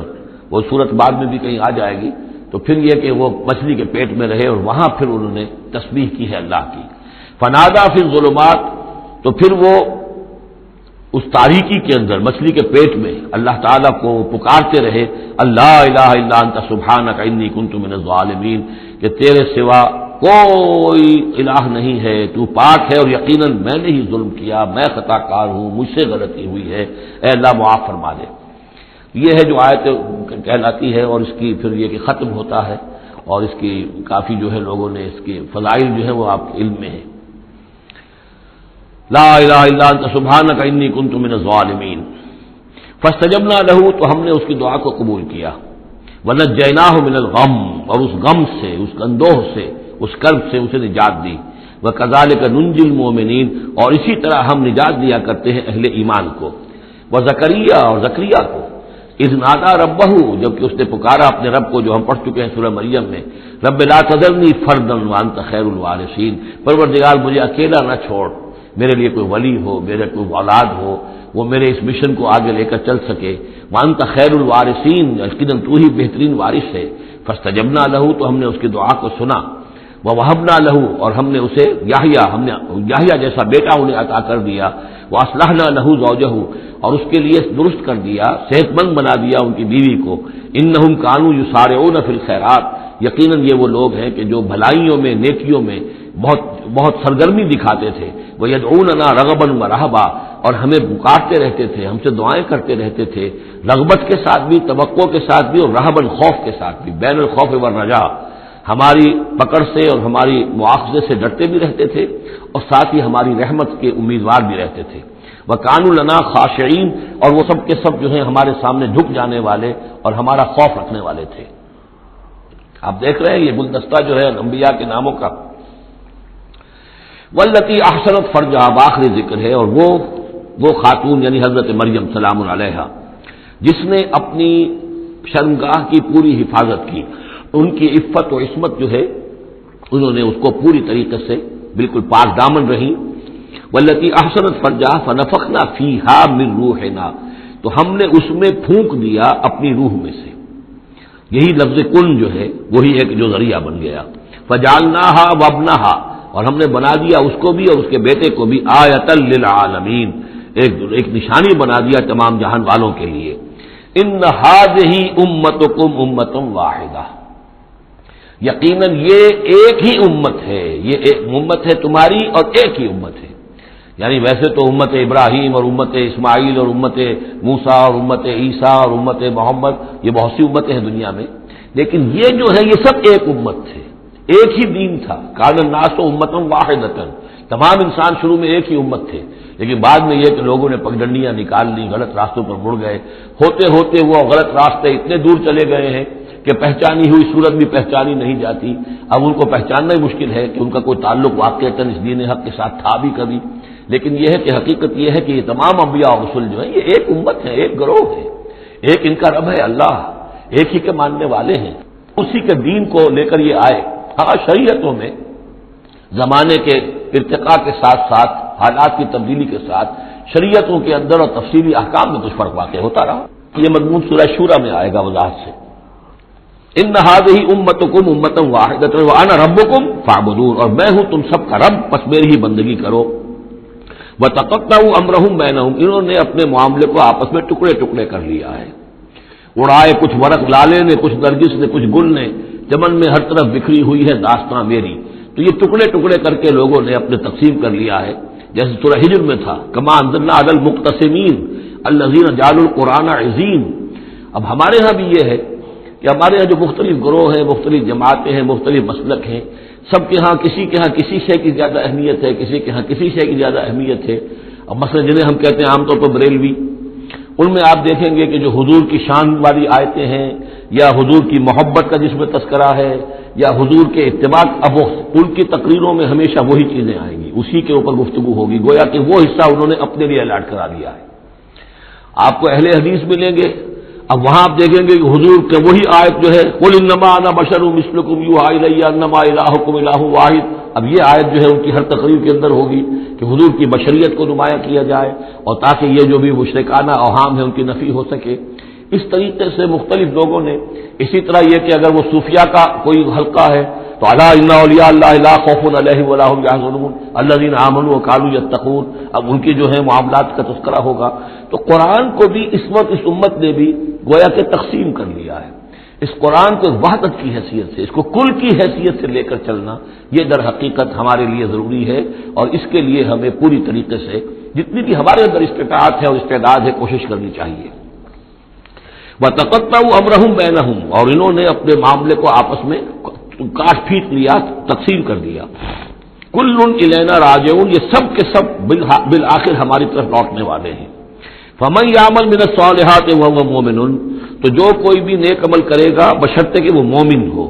وہ صورت بعد میں بھی کہیں آ جائے گی، تو پھر یہ کہ وہ مچھلی کے پیٹ میں رہے اور وہاں پھر انہوں نے تسبیح کی ہے اللہ کی. فنادى في الظلمات تو پھر وہ اس تاریکی کے اندر مچھلی کے پیٹ میں اللہ تعالیٰ کو پکارتے رہے، اللہ الہ الا انت سبحانک انی کنت من الظالمین، کہ تیرے سوا کوئی الہ نہیں ہے، تو پاک ہے اور یقیناً میں نے ہی ظلم کیا، میں خطا کار ہوں، مجھ سے غلطی ہوئی ہے، اے اللہ معاف فرما دے. یہ ہے جو آیت کہلاتی ہے اور اس کی پھر یہ کہ ختم ہوتا ہے اور اس کی کافی جو ہے لوگوں نے اس کے فضائل جو ہے وہ آپ کے علم میں ہے. لا الہ الا انت سبحانک انی کنت من الظالمین فاستجبنا لہ تو ہم نے اس کی دعا کو قبول کیا. ونجیناہ من الغم اور اس غم سے، اس اندوہ سے، اس کرب سے اسے نجات دی. وکذالک ننجی المؤمنین اور اسی طرح ہم نجات دیا کرتے ہیں اہل ایمان کو. وزکریا اور زکریا کو اذ نادى ربہ جبکہ اس نے پکارا اپنے رب کو جو ہم پڑھ چکے ہیں سورہ مریم میں، رب لا تذرنی فردا وانت خیر الوارثین، پروردگار مجھے اکیلا نہ چھوڑ، میرے لیے کوئی ولی ہو، میرے کوئی اولاد ہو، وہ میرے اس مشن کو آگے لے کر چل سکے. وانت خیر الوارثین یقیناً تو ہی بہترین وارث ہے. فاستجبنا لہ تو ہم نے اس کی دعا کو سنا. ووہبنا لہ اور ہم نے اسے یحییٰ جیسا بیٹا انہیں عطا کر دیا. واصلحنا لہ زوجہ اور اس کے لیے درست کر دیا، صحت مند بنا دیا ان کی بیوی کو. انہم کانوا یسارعون فی الخیرات یقیناً یہ وہ لوگ ہیں کہ جو بھلائیوں میں نیکیوں میں بہت بہت سرگرمی دکھاتے تھے. وَيَدْعُونَنَا رَغَبًا وَرَهْبًا اور ہمیں پکارتے رہتے تھے، ہم سے دعائیں کرتے رہتے تھے، رغبت کے ساتھ بھی، توقع کے ساتھ بھی، اور رہباً خوف کے ساتھ بھی، بین الخوف والرجاء، ہماری پکڑ سے اور ہماری مواخذے سے ڈرتے بھی رہتے تھے اور ساتھ ہی ہماری رحمت کے امیدوار بھی رہتے تھے. وَكَانُوا لَنَا خَاشِعِينَ اور وہ سب کے سب جو ہیں ہمارے سامنے جھک جانے والے اور ہمارا خوف رکھنے والے تھے. آپ دیکھ رہے ہیں یہ گلدستہ جو ہے انبیاء کے ناموں کا. واللتی احسنت فرجہا آخری ذکر ہے، اور وہ خاتون یعنی حضرت مریم سلام علیہا جس نے اپنی شرمگاہ کی پوری حفاظت کی، ان کی عفت و عصمت جو ہے انہوں نے اس کو پوری طریقے سے بالکل پاک دامن رہی. واللتی احسنت فرجہا فنفخنا فیہا من روحنا تو ہم نے اس میں پھونک دیا اپنی روح میں سے. یہی لفظ کن جو ہے وہی ایک جو ذریعہ بن گیا. فجعلناہا وابنہا اور ہم نے بنا دیا اس کو بھی اور اس کے بیٹے کو بھی آیۃ للعالمین ایک نشانی بنا دیا تمام جہان والوں کے لیے. ان ھذہ امتکم امۃ واحدہ یقیناً یہ ایک ہی امت ہے، یہ ایک امت ہے تمہاری اور ایک ہی امت ہے. یعنی ویسے تو امت ابراہیم اور امت اسماعیل اور امت موسیٰ اور امت عیسیٰ اور امت محمد یہ بہت سی امتیں ہیں دنیا میں، لیکن یہ جو ہے یہ سب ایک امت تھے، ایک ہی دین تھا. کان الناس امۃ واحدۃ تمام انسان شروع میں ایک ہی امت تھے، لیکن بعد میں یہ کہ لوگوں نے پگڈنڈیاں نکال لی، غلط راستوں پر مڑ گئے، ہوتے ہوتے وہ غلط راستے اتنے دور چلے گئے ہیں کہ پہچانی ہوئی صورت بھی پہچانی نہیں جاتی. اب ان کو پہچاننا ہی مشکل ہے کہ ان کا کوئی تعلق واقعتاً اس دین حق کے ساتھ تھا بھی کبھی. لیکن یہ ہے کہ حقیقت یہ ہے کہ یہ تمام انبیاء اور رسول جو ہیں یہ ایک امت ہے، ایک گروہ ہے، ایک ان کا رب ہے اللہ، ایک ہی کے ماننے والے ہیں، اسی کے دین کو لے کر یہ آئے. ہاں شریعتوں میں زمانے کے ارتقاء کے ساتھ ساتھ حالات کی تبدیلی کے ساتھ شریعتوں کے اندر اور تفصیلی احکام میں کچھ فرق واقع ہوتا رہا. یہ مضمون سورہ شورى میں آئے گا وضاحت سے. ان ھذہ امتکم امۃ واحدۃ وانا ربکم فاعبدون، اور میں ہوں تم سب کا رب، بس میری ہی بندگی کرو۔ وتقطعوا امرهم بینہم، انہوں نے اپنے معاملے کو آپس میں ٹکڑے ٹکڑے کر لیا ہے، اڑائے کچھ ورق لالے نے، کچھ نرگس نے، کچھ گل نے، چمن میں ہر طرف بکھری ہوئی ہے داستاں میری، تو یہ ٹکڑے ٹکڑے کر کے لوگوں نے اپنے تقسیم کر لیا ہے، جیسے سورہ ہجر میں تھا کما انزلنا علی المقتسمین الذین جعلوا القرآن عظیم۔ اب ہمارے ہاں بھی یہ ہے کہ ہمارے ہاں جو مختلف گروہ ہیں، مختلف جماعتیں ہیں، مختلف مسلک ہیں، سب کے ہاں کسی شے کی زیادہ اہمیت ہے، کسی کے ہاں کسی شے کی زیادہ اہمیت ہے۔ اب مثلا جنہیں ہم کہتے ہیں عام طور پر بریلوی، ان میں آپ دیکھیں گے کہ جو حضور کی شان والی آیتیں ہیں، یا حضور کی محبت کا جس میں تذکرہ ہے، یا حضور کے اتباع، اب ان کی تقریروں میں ہمیشہ وہی چیزیں آئیں گی، اسی کے اوپر گفتگو ہوگی، گویا کہ وہ حصہ انہوں نے اپنے لیے الاٹ کرا دیا ہے۔ آپ کو اہل حدیث ملیں گے، اب وہاں آپ دیکھیں گے کہ حضور کے وہی آیت جو ہے قل انما انا بشر مثلکم یوحی الی انما الہکم الہ واحد، اب یہ آیت جو ہے ان کی ہر تقریر کے اندر ہوگی کہ حضور کی بشریت کو نمایاں کیا جائے، اور تاکہ یہ جو بھی مشرکانہ اوہام ہے ان کی نفی ہو سکے۔ اس طریقے سے مختلف لوگوں نے، اسی طرح یہ کہ اگر وہ صوفیاء کا کوئی حلقہ ہے تو الا ان اولیاء اللہ لا خوف علیہم ولا هم يحزنون الذین آمنوا وكانوا يتقون، اب ان کی جو ہے معاملات کا تذکرہ ہوگا۔ تو قرآن کو بھی اس وقت اس امت نے بھی گویا کہ تقسیم کر لیا ہے۔ اس قرآن کو وحدت کی حیثیت سے، اس کو کل کی حیثیت سے لے کر چلنا، یہ در حقیقت ہمارے لیے ضروری ہے، اور اس کے لیے ہمیں پوری طریقے سے جتنی بھی ہمارے اندر استطاعت ہے اور استعداد ہے کوشش کرنی چاہیے۔ وَتَقَطَّعُوا أَمْرَهُمْ بَيْنَهُمْ، اور انہوں نے اپنے معاملے کو آپس میں کاٹ پھینٹ لیا، تقسیم کر دیا۔ كُلٌّ إِلَيْنَا راجعون، یہ سب کے سب بالآخر ہماری طرف لوٹنے والے ہیں۔ فَمَن يَعْمَلْ مِنَ الصَّالِحَاتِ وَهُوَ مُؤْمِنٌ، تو جو کوئی بھی نیک عمل کرے گا بشرطے کہ وہ مومن ہو۔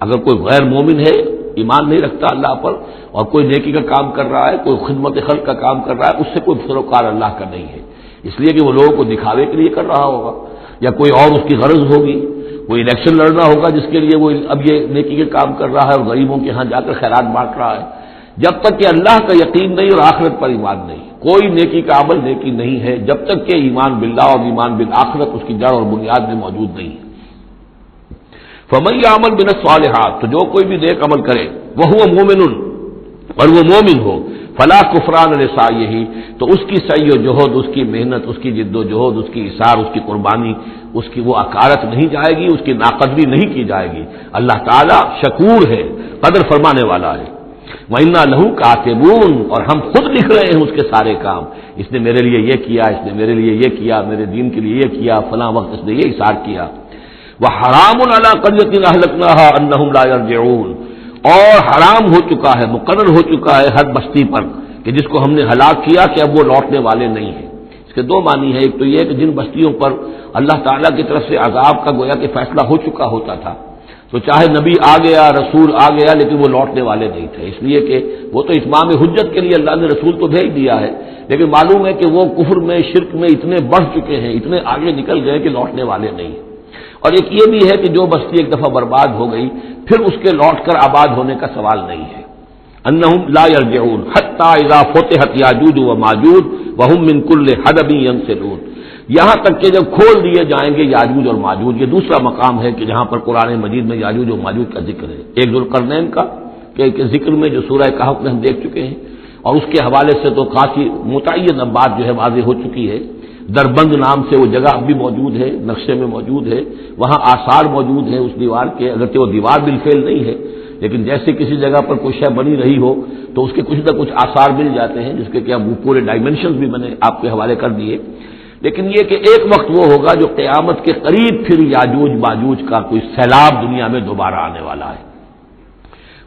اگر کوئی غیر مومن ہے، ایمان نہیں رکھتا اللہ پر، اور کوئی نیکی کا کام کر رہا ہے، کوئی خدمت خلق کا کام کر رہا ہے، اس سے کوئی سروکار اللہ کا نہیں ہے، اس لیے کہ وہ لوگوں کو دکھاوے کے لیے کر رہا ہوگا، یا کوئی اور اس کی غرض ہوگی، کوئی الیکشن لڑنا ہوگا جس کے لیے وہ اب یہ نیکی کے کام کر رہا ہے اور غریبوں کے ہاں جا کر خیرات بانٹ رہا ہے۔ جب تک کہ اللہ کا یقین نہیں اور آخرت پر ایمان نہیں، کوئی نیکی کا عمل نیکی نہیں ہے جب تک کہ ایمان باللہ اور ایمان بالآخرت اس کی جڑ اور بنیاد میں موجود نہیں ہے۔ فَمَن يَعْمَلْ مِنَ الصَّالِحَاتِ، تو جو کوئی بھی نیک عمل کرے وَهُوَ مُؤْمِنٌ، اور وہ مومن ہو، فَلَا كُفْرَانَ لِسَعْيِهِ، تو اس کی سعی و جہد، اس کی محنت، اس کی جد و جہد، اس کی اثار، اس کی قربانی، اس کی وہ اکارت نہیں جائے گی، اس کی ناقدری نہیں کی جائے گی۔ اللہ تعالیٰ شکور ہے، قدر فرمانے والا ہے۔ وَإِنَّا لَهُ كَاتِبُونَ، اور ہم خود لکھ رہے ہیں اس کے سارے کام، اس نے میرے لیے یہ کیا، اس نے میرے لیے یہ کیا، میرے دین کے لیے یہ کیا، فلاں وقت اس نے یہ اثار کیا۔ وَحَرَامٌ عَلَىٰ قَرْيَةٍ أَهْلَكْنَاهَا أَنَّهُمْ لَا يَرْجِعُونَ، اور حرام ہو چکا ہے، مقرر ہو چکا ہے ہر بستی پر کہ جس کو ہم نے ہلاک کیا کہ اب وہ لوٹنے والے نہیں ہیں۔ اس کے دو معنی ہیں، ایک تو یہ کہ جن بستیوں پر اللہ تعالیٰ کی طرف سے عذاب کا گویا کہ فیصلہ ہو چکا ہوتا تھا، تو چاہے نبی آ گیا، رسول آ گیا، لیکن وہ لوٹنے والے نہیں تھے، اس لیے کہ وہ تو اتمام حجت کے لیے اللہ نے رسول تو بھیج دیا ہے، لیکن معلوم ہے کہ وہ کفر میں، شرک میں اتنے بڑھ چکے ہیں، اتنے آگے نکل گئے کہ لوٹنے والے نہیں ہیں۔ اور ایک یہ بھی ہے کہ جو بستی ایک دفعہ برباد ہو گئی پھر اس کے لوٹ کر آباد ہونے کا سوال نہیں ہے۔ انہم لا یرجعون حتی اذا فتحت یاجوج و ماجوج وہم من کل حدب ینسلون، یہاں تک کہ جب کھول دیے جائیں گے یاجوج اور ماجوج۔ یہ دوسرا مقام ہے کہ جہاں پر قرآن مجید میں یاجوج و ماجوج کا ذکر ہے، ایک ذوالقرنین کا کہ ذکر میں جو سورہ کہف میں ہم دیکھ چکے ہیں، اور اس کے حوالے سے تو کافی متعین اب بات جو ہے واضح ہو چکی ہے۔ دربند نام سے وہ جگہ اب بھی موجود ہے، نقشے میں موجود ہے، وہاں آثار موجود ہیں اس دیوار کے، اگرچہ وہ دیوار بالفعل نہیں ہے، لیکن جیسے کسی جگہ پر کوئی شے بنی رہی ہو تو اس کے کچھ نہ کچھ آثار مل جاتے ہیں، جس کے کہ اب وہ پورے ڈائمنشنز بھی میں نے آپ کے حوالے کر دیے۔ لیکن یہ کہ ایک وقت وہ ہوگا جو قیامت کے قریب پھر یاجوج ماجوج کا کوئی سیلاب دنیا میں دوبارہ آنے والا ہے۔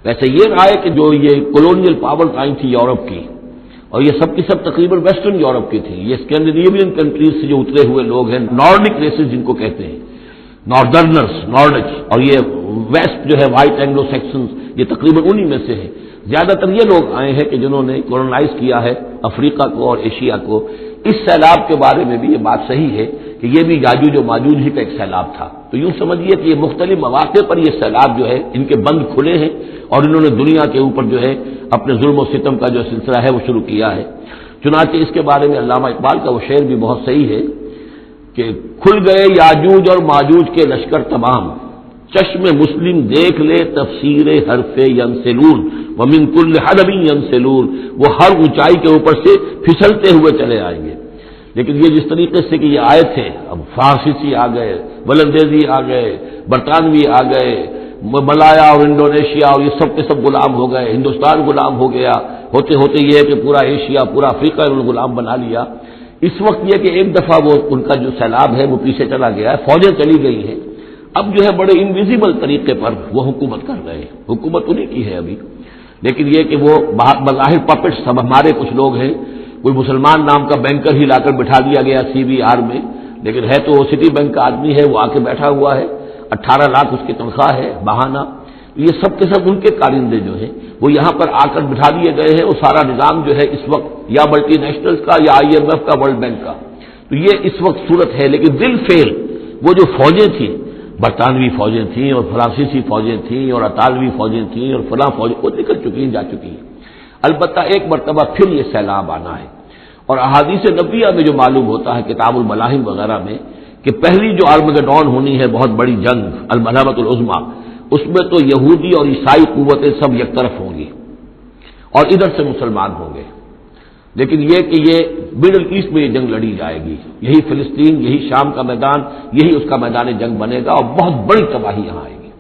ویسے یہ رائے کہ جو یہ کولونیل پاور آئی تھی یورپ کی، اور یہ سب کی سب تقریباً ویسٹرن یورپ کی تھی، یہ اسکینڈینیوین کنٹریز سے جو اترے ہوئے لوگ ہیں، نارڈک ریسز جن کو کہتے ہیں، ناردرنرز، نارڈک، اور یہ ویسٹ جو ہے وائٹ اینگلو سیکسنز، یہ تقریباً انہی میں سے ہے۔ زیادہ تر یہ لوگ آئے ہیں کہ جنہوں نے کولونائز کیا ہے افریقہ کو اور ایشیا کو۔ اس سیلاب کے بارے میں بھی یہ بات صحیح ہے کہ یہ بھی یاجوج و ماجوج ہی کا ایک سیلاب تھا۔ تو یوں سمجھیے کہ یہ مختلف مواقع پر یہ سیلاب جو ہے ان کے بند کھلے ہیں، اور انہوں نے دنیا کے اوپر جو ہے اپنے ظلم و ستم کا جو سلسلہ ہے وہ شروع کیا ہے۔ چنانچہ اس کے بارے میں علامہ اقبال کا وہ شعر بھی بہت صحیح ہے کہ کھل گئے یاجوج اور ماجوج کے لشکر تمام، چشم مسلم دیکھ لے تفسیر حرف ینسلون ومن کل حدب ینسلون، وہ ہر اونچائی کے اوپر سے پھسلتے ہوئے چلے آئیں گے۔ لیکن یہ جس طریقے سے کہ یہ آیت ہے، اب فارسی آ گئے، ولندیزی آ گئے، برطانوی آ گئے، ملایا اور انڈونیشیا اور یہ سب کے سب غلام ہو گئے، ہندوستان غلام ہو گیا، ہوتے ہوتے یہ ہے کہ پورا ایشیا پورا افریقہ انہوں نے غلام بنا لیا۔ اس وقت یہ کہ ایک دفعہ وہ ان کا جو سیلاب ہے وہ پیچھے چلا گیا ہے، فوجیں چلی گئی ہیں، اب جو ہے بڑے انویزیبل طریقے پر وہ حکومت کر رہے ہیں، حکومت انہیں کی ہے ابھی، لیکن یہ کہ وہ بظاہر پپٹس سب ہمارے کچھ لوگ ہیں، کوئی مسلمان نام کا بینکر ہی لا کر بٹھا دیا گیا CBR میں، لیکن ہے تو وہ سٹی بینک کا آدمی ہے، وہ آ کے بیٹھا ہوا ہے، 18 لاکھ اس کی تنخواہ ہے بہانہ۔ یہ سب کے سب ان کے کارندے جو ہیں وہ یہاں پر آ کر بٹھا دیے گئے ہیں، وہ سارا نظام جو ہے اس وقت یا ملٹی نیشنلز کا یا IMF کا، ورلڈ بینک کا، تو یہ اس وقت صورت ہے۔ لیکن بالفعل وہ جو فوجیں تھیں، برطانوی فوجیں تھیں اور فرانسیسی فوجیں تھیں اور اطالوی فوجیں تھیں اور فلاں فوجیں، وہ نکل چکی ہیں، جا چکی ہیں۔ البتہ ایک مرتبہ پھر یہ سیلاب آنا ہے، اور احادیث نبویہ میں جو معلوم ہوتا ہے کتاب الملاحم وغیرہ میں کہ پہلی جو آرمگڈون ہونی ہے، بہت بڑی جنگ الملحمۃ العظمیٰ، اس میں تو یہودی اور عیسائی قوتیں سب یک طرف ہوں گی اور ادھر سے مسلمان ہوں گے، لیکن یہ کہ یہ مڈل ایسٹ میں یہ جنگ لڑی جائے گی، یہی فلسطین، یہی شام کا میدان، یہی اس کا میدان جنگ بنے گا، اور بہت بڑی تباہی یہاں آئے گی۔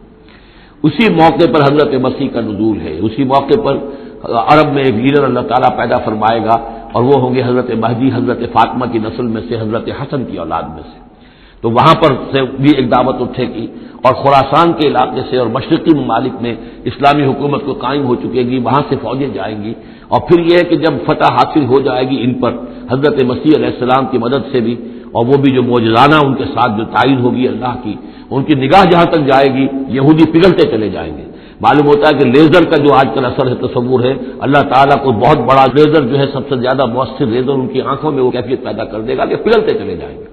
اسی موقع پر حضرت مسیح کا نزول ہے، اسی موقع پر عرب میں ایک لیڈر اللہ تعالیٰ پیدا فرمائے گا، اور وہ ہوں گے حضرت مہدی، حضرت فاطمہ کی نسل میں سے، حضرت حسن کی اولاد میں سے۔ تو وہاں پر سے بھی ایک دعوت اٹھے گی، اور خراسان کے علاقے سے اور مشرقی ممالک میں اسلامی حکومت کو قائم ہو چکے گی، وہاں سے فوجیں جائیں گی، اور پھر یہ ہے کہ جب فتح حاصل ہو جائے گی ان پر حضرت مسیح علیہ السلام کی مدد سے بھی، اور وہ بھی جو معجزانہ ان کے ساتھ جو تائید ہوگی اللہ کی، ان کی نگاہ جہاں تک جائے گی یہودی پگھلتے چلے جائیں گے۔ معلوم ہوتا ہے کہ لیزر کا جو آج کل اثر ہے، تصور ہے، اللہ تعالیٰ کو بہت بڑا لیزر جو ہے سب سے زیادہ مؤثر لیزر ان کی آنکھوں میں وہ کیفیت پیدا کر دے گا کہ پگھلتے چلے جائیں گے،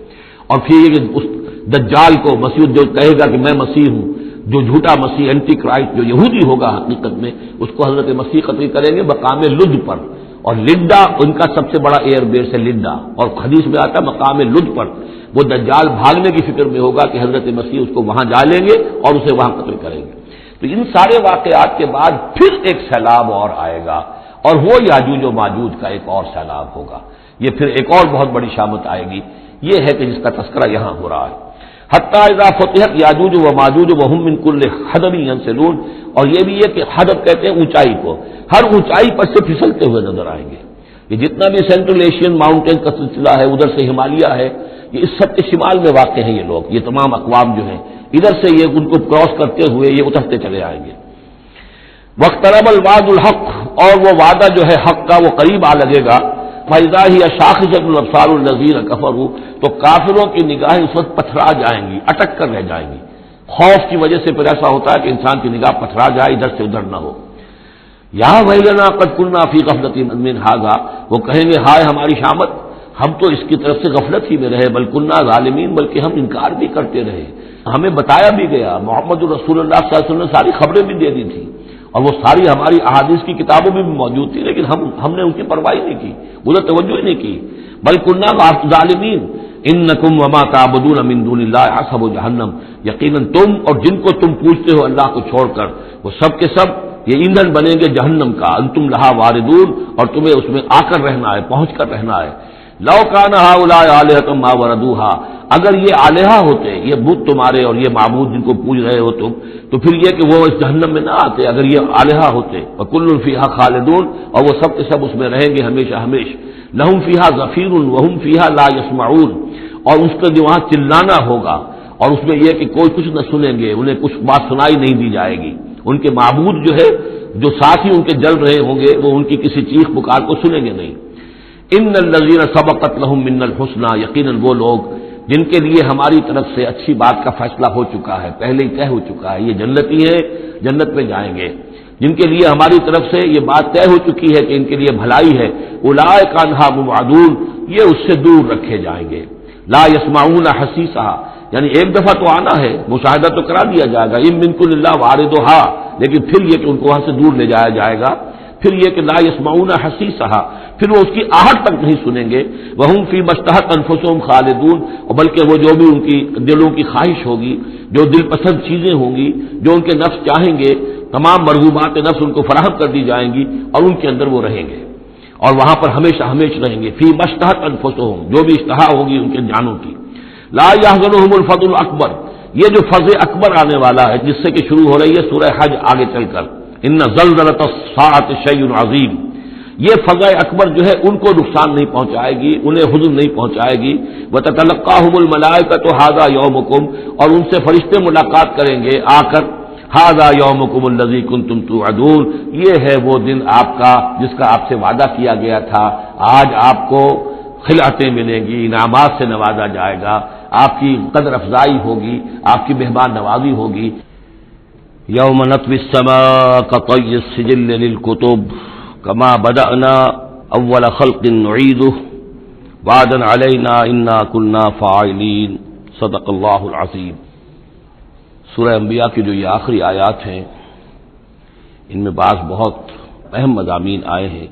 اور پھر یہ اس دجال کو مسیح جو کہے گا کہ میں مسیح ہوں، جو جھوٹا مسیح اینٹی کرائسٹ جو یہودی ہوگا حقیقت میں، اس کو حضرت مسیح قتل کریں گے مقام لد پر، اور لڈا ان کا سب سے بڑا ایئر بیس ہے لڈا، اور حدیث میں آتا ہے مقام لد پر وہ دجال بھاگنے کی فکر میں ہوگا کہ حضرت مسیح اس کو وہاں جا لیں گے اور اسے وہاں قتل کریں گے۔ تو ان سارے واقعات کے بعد پھر ایک سیلاب اور آئے گا، اور وہ یاجوج و ماجوج کا ایک اور سیلاب ہوگا، یہ پھر ایک اور بہت بڑی شامت آئے گی، یہ ہے کہ جس کا تذکرہ یہاں ہو رہا ہے۔ حتی اذا فتحت یاجوج و ماجوج وہم من کل حدب ینسلون، اور یہ بھی ہے کہ حدب کہتے ہیں اونچائی کو، ہر اونچائی پر سے پھسلتے ہوئے نظر آئیں گے۔ یہ جتنا بھی سینٹرل ایشین ماؤنٹین کا سلسلہ ہے، ادھر سے ہمالیہ ہے، یہ اس سب کے شمال میں واقع ہیں یہ لوگ، یہ تمام اقوام جو ہیں ادھر سے یہ ان کو کراس کرتے ہوئے یہ اترتے چلے آئیں گے۔ واقترب الوعد الحق، اور وہ وعدہ جو ہے حق کا وہ قریب آ لگے گا۔ فَإِذَا هِيَ شَاخِصَةٌ أَبْصَارُ الَّذِينَ كَفَرُوا، تو کافروں کی نگاہیں اس وقت پتھرا جائیں گی، اٹک کر رہ جائیں گی، خوف کی وجہ سے پھر ایسا ہوتا ہے کہ انسان کی نگاہ پتھرا جائے، ادھر سے ادھر نہ ہو۔ یا ویلنا قد كنا فی غفلۃ من ھذا، وہ کہیں گے ہائے ہماری شامت، ہم تو اس کی طرف سے غفلت ہی میں رہے، بل كنا ظالمین، بلکہ ہم انکار بھی کرتے رہے، ہمیں بتایا بھی گیا، محمد رسول اللہ صلی اللہ علیہ وسلم نے ساری خبریں بھی دے دی تھی، اور وہ ساری ہماری احادیث کی کتابوں میں بھی موجود تھی، لیکن ہم نے ان کی پرواہ نہیں کی، ادھر توجہ ہی نہیں کی۔ بل كنا ظالمین انکم وما تعبدون من دون اللہ حسب جہنم، یقیناً تم اور جن کو تم پوجتے ہو اللہ کو چھوڑ کر، وہ سب کے سب یہ ایندھن بنیں گے جہنم کا، انتم لہا واردون، اور تمہیں اس میں آ کر رہنا ہے، پہنچ کر رہنا ہے۔ لو کان ہؤلاء آلہۃ ما وردوہا، اگر یہ آلہہ ہوتے، یہ بت تمہارے اور یہ معبود جن کو پوج رہے ہو تم، تو پھر یہ کہ وہ اس جہنم میں نہ آتے اگر یہ آلہہ ہوتے، وکل فیہا خالدون، اور وہ سب کے سب اس میں رہیں گے ہمیشہ ہمیش، لہم فیہا زفیر وہم فیہا لا یسمعون، اور اس کا جو وہاں چلانا ہوگا، اور اس میں یہ کہ کوئی کچھ نہ سنیں گے، انہیں کچھ بات سنائی نہیں دی جائے گی، ان کے معبود جو ہے جو ساتھی ان کے جل رہے ہوں گے وہ ان کی کسی چیخ پکار کو سنیں گے نہیں۔ ان الذین سبقت لهم منا الحسنى، یقیناً وہ لوگ جن کے لیے ہماری طرف سے اچھی بات کا فیصلہ ہو چکا ہے، پہلے ہی طے ہو چکا ہے، یہ جنتی ہیں، جنت میں جائیں گے، جن کے لیے ہماری طرف سے یہ بات طے ہو چکی ہے کہ ان کے لیے بھلائی ہے، اولئک عنہا مبعدون، یہ اس سے دور رکھے جائیں گے۔ لا یسمعون حسیسہا، یعنی ایک دفعہ تو آنا ہے، مشاہدہ تو کرا دیا جائے گا، ان منکم الا واردھا، لیکن پھر یہ کہ ان کو وہاں سے دور لے جایا جائے گا۔ پھر یہ کہ لا یسمعون حسیسہا، پھر وہ اس کی آہٹ تک نہیں سنیں گے، وہم فی مشتہت انفسہم خالدون، اور بلکہ وہ جو بھی ان کی دلوں کی خواہش ہوگی، جو دل پسند چیزیں ہوں گی، جو ان کے نفس چاہیں گے، تمام مرغوبات نفس ان کو فراہم کر دی جائیں گی اور ان کے اندر وہ رہیں گے اور وہاں پر ہمیشہ ہمیشہ رہیں گے۔ فی مشتہت انفسہم، جو بھی اشتہا ہوگی ان کے جانوں کی۔ لا یحزنہم الفزع الاکبر، یہ جو فضل اکبر آنے والا ہے جس سے کہ شروع ہو رہی ہے سورہ حج آگے چل کر، ان زلزلۃ الساعۃ شیء عظیم، یہ فضل اکبر جو ہے ان کو نقصان نہیں پہنچائے گی، انہیں حزن نہیں پہنچائے گی۔ وتتلقاہم الملائکۃ ھذا یومکم، اور ان سے فرشتے ملاقات کریں گے آ کر، ھذا یومکم الذی کنتم توعدون، یہ ہے وہ دن آپ کا جس کا آپ سے وعدہ کیا گیا تھا، آج آپ کو خلعتیں ملیں گی، انعامات سے نوازا جائے گا، آپ کی قدر افزائی ہوگی، آپ کی مہمان نوازی ہوگی۔ یوم نطوی السماء کطی السجل للکتب کما بدأنا اول خلق نعیدہ وعدا علینا انا کنا فاعلین، صدق اللہ العظیم۔ سورہ انبیاء کی جو یہ آخری آیات ہیں، ان میں بعض بہت اہم مضامین آئے ہیں۔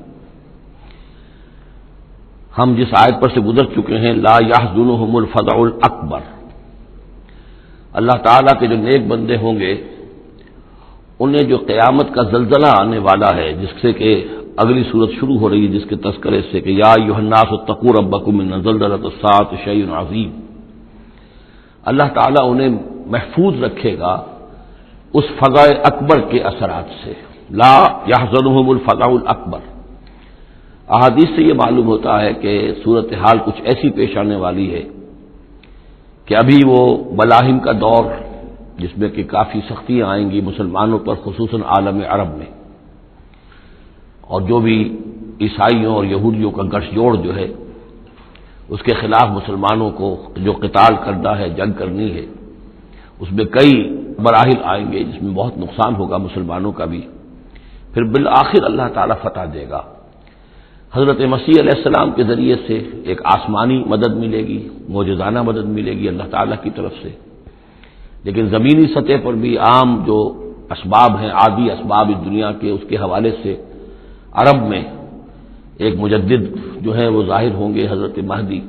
ہم جس آیت پر سے گزر چکے ہیں، لا یحزنہم الفزع الاکبر، اللہ تعالیٰ کے جو نیک بندے ہوں گے انہیں جو قیامت کا زلزلہ آنے والا ہے، جس سے کہ اگلی صورت شروع ہو رہی ہے جس کے تذکرے سے کہ یا ایھا الناس اتقوا ربکم ان زلزلۃ الساعۃ شیء عظیم، اللہ تعالیٰ انہیں محفوظ رکھے گا اس فزع اکبر کے اثرات سے۔ لا یحزنہم الفزع الاکبر، احادیث سے یہ معلوم ہوتا ہے کہ صورتحال کچھ ایسی پیش آنے والی ہے کہ ابھی وہ ملاحم کا دور، جس میں کہ کافی سختیاں آئیں گی مسلمانوں پر، خصوصاً عالم عرب میں، اور جو بھی عیسائیوں اور یہودیوں کا گٹھ جوڑ جو ہے اس کے خلاف مسلمانوں کو جو قتال کرنا ہے، جنگ کرنی ہے، اس میں کئی مراحل آئیں گے جس میں بہت نقصان ہوگا مسلمانوں کا بھی، پھر بالآخر اللہ تعالیٰ فتح دے گا۔ حضرت مسیح علیہ السلام کے ذریعے سے ایک آسمانی مدد ملے گی، معجزانہ مدد ملے گی اللہ تعالیٰ کی طرف سے، لیکن زمینی سطح پر بھی عام جو اسباب ہیں، عادی اسباب اس دنیا کے، اس کے حوالے سے عرب میں ایک مجدد جو ہے وہ ظاہر ہوں گے، حضرت مہدی،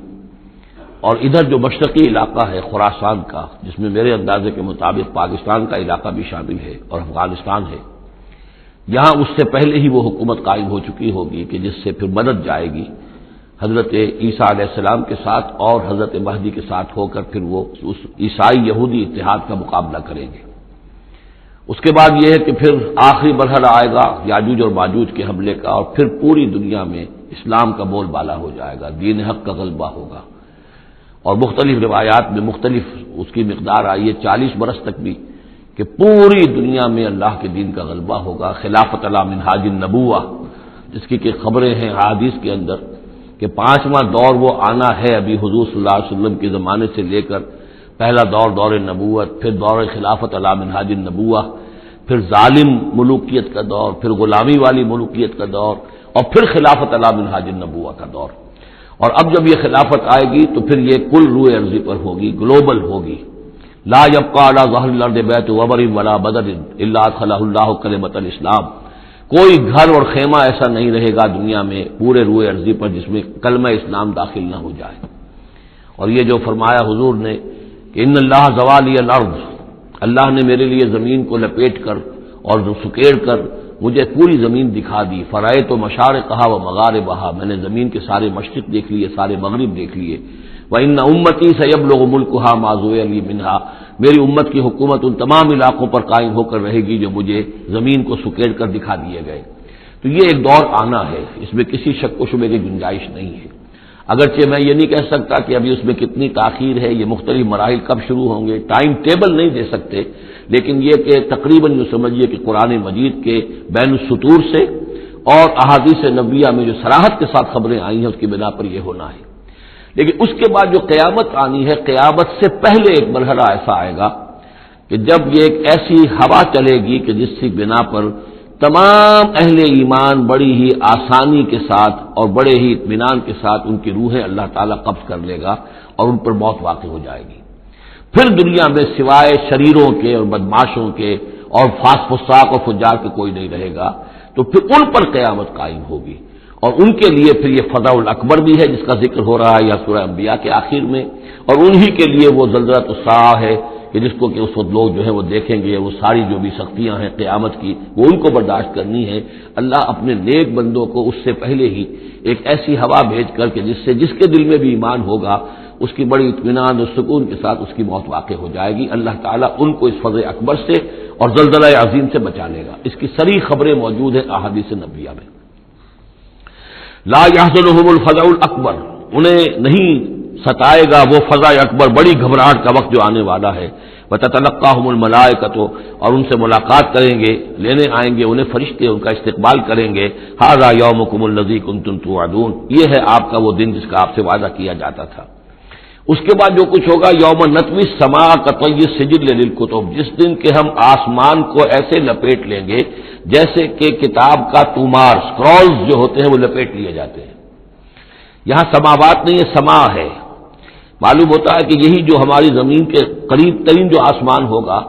اور ادھر جو مشرقی علاقہ ہے خراسان کا، جس میں میرے اندازے کے مطابق پاکستان کا علاقہ بھی شامل ہے اور افغانستان ہے، یہاں اس سے پہلے ہی وہ حکومت قائم ہو چکی ہوگی کہ جس سے پھر مدد جائے گی حضرت عیسیٰ علیہ السلام کے ساتھ اور حضرت مہدی کے ساتھ ہو کر پھر وہ اس عیسائی یہودی اتحاد کا مقابلہ کریں گے۔ اس کے بعد یہ ہے کہ پھر آخری مرحلہ آئے گا یاجوج اور ماجوج کے حملے کا، اور پھر پوری دنیا میں اسلام کا بول بالا ہو جائے گا، دین حق کا غلبہ ہوگا، اور مختلف روایات میں مختلف اس کی مقدار آئی ہے 40 برس تک بھی، کہ پوری دنیا میں اللہ کے دین کا غلبہ ہوگا۔ خلافت علی منہاج النبوہ، جس کی کہ خبریں ہیں حدیث کے اندر کہ 5واں دور وہ آنا ہے ابھی حضور صلی اللہ علیہ وسلم کے زمانے سے لے کر، پہلا دور دور نبوت، پھر دور خلافت علی منہاج النبوہ، پھر ظالم ملوکیت کا دور، پھر غلامی والی ملوکیت کا دور، اور پھر خلافت علی منہاج النبوہ کا دور۔ اور اب جب یہ خلافت آئے گی تو پھر یہ کل روئے ارضی پر ہوگی، گلوبل ہوگی۔ لا یبقى على ظہر الارض بیت وبر ولا بدر الا ادخلہ اللہ کلمۃ الاسلام، کوئی گھر اور خیمہ ایسا نہیں رہے گا دنیا میں پورے روئے ارضی پر جس میں کلمہ اسلام داخل نہ ہو جائے۔ اور یہ جو فرمایا حضور نے کہ ان اللہ زوالی الارض، اللہ نے میرے لیے زمین کو لپیٹ کر اور سکیڑ کر مجھے پوری زمین دکھا دی، فرأیت مشارقہا و مغاربہا، میں نے زمین کے سارے مشرق دیکھ لیے، سارے مغرب دیکھ لیے۔ وَإِنَّ أُمَّتِي سَيَبْلُغُ مُلْكُهَا مَا زُوِّيَ لِي مِنْهَا، میری امت کی حکومت ان تمام علاقوں پر قائم ہو کر رہے گی جو مجھے زمین کو سکیڑ کر دکھا دیے گئے۔ تو یہ ایک دور آنا ہے، اس میں کسی شک و شبے کی گنجائش نہیں ہے۔ اگرچہ میں یہ نہیں کہہ سکتا کہ ابھی اس میں کتنی تاخیر ہے، یہ مختلف مراحل کب شروع ہوں گے، ٹائم ٹیبل نہیں دے سکتے، لیکن یہ کہ تقریباً یوں سمجھیے کہ قرآن مجید کے بین السطور سے اور احادیث نبویہ میں جو صراحت کے ساتھ خبریں آئی ہیں اس کی بنا پر یہ ہونا ہے۔ لیکن اس کے بعد جو قیامت آنی ہے، قیامت سے پہلے ایک مرحلہ ایسا آئے گا کہ جب یہ ایک ایسی ہوا چلے گی کہ جس کی بنا پر تمام اہل ایمان بڑی ہی آسانی کے ساتھ اور بڑے ہی اطمینان کے ساتھ ان کی روحیں اللہ تعالیٰ قبض کر لے گا اور ان پر موت واقع ہو جائے گی۔ پھر دنیا میں سوائے شریروں کے اور بدماشوں کے اور فاسق فساق و فجار کے کوئی نہیں رہے گا۔ تو پھر ان پر قیامت قائم ہوگی، اور ان کے لیے پھر یہ فضاء الاکبر بھی ہے جس کا ذکر ہو رہا ہے یا سورہ انبیاء کے آخر میں، اور انہی کے لیے وہ زلزلۃ الساعہ ہے کہ جس کو کہ اس وقت لوگ جو ہے وہ دیکھیں گے، وہ ساری جو بھی سختیاں ہیں قیامت کی وہ ان کو برداشت کرنی ہے۔ اللہ اپنے نیک بندوں کو اس سے پہلے ہی ایک ایسی ہوا بھیج کر کے جس کے دل میں بھی ایمان ہوگا اس کی بڑی اطمینان اور سکون کے ساتھ اس کی موت واقع ہو جائے گی۔ اللہ تعالیٰ ان کو اس فضل اکبر سے اور زلزلہ عظیم سے بچا لے گا۔ اس کی صریح خبریں موجود ہیں احادیث نبویہ میں۔ لا يحزنهم الفزع الاکبر، انہیں نہیں ستائے گا وہ فضا اکبر، بڑی گھبراہٹ کا وقت جو آنے والا ہے۔ وتتلقاهم الملائکۃ، اور ان سے ملاقات کریں گے، لینے آئیں گے انہیں فرشتے، ان کا استقبال کریں گے۔ ھذا یومکم الذی کنتم توعدون، یہ ہے آپ کا وہ دن جس کا آپ سے وعدہ کیا جاتا تھا۔ اس کے بعد جو کچھ ہوگا، یوم نطوی السماء کطی السجل للکتب، جس دن کہ ہم آسمان کو ایسے لپیٹ لیں گے جیسے کہ کتاب کا تومار، سکرولز جو ہوتے ہیں وہ لپیٹ لیے جاتے ہیں۔ یہاں سماوات نہیں ہے، سما ہے۔ معلوم ہوتا ہے کہ یہی جو ہماری زمین کے قریب ترین جو آسمان ہوگا،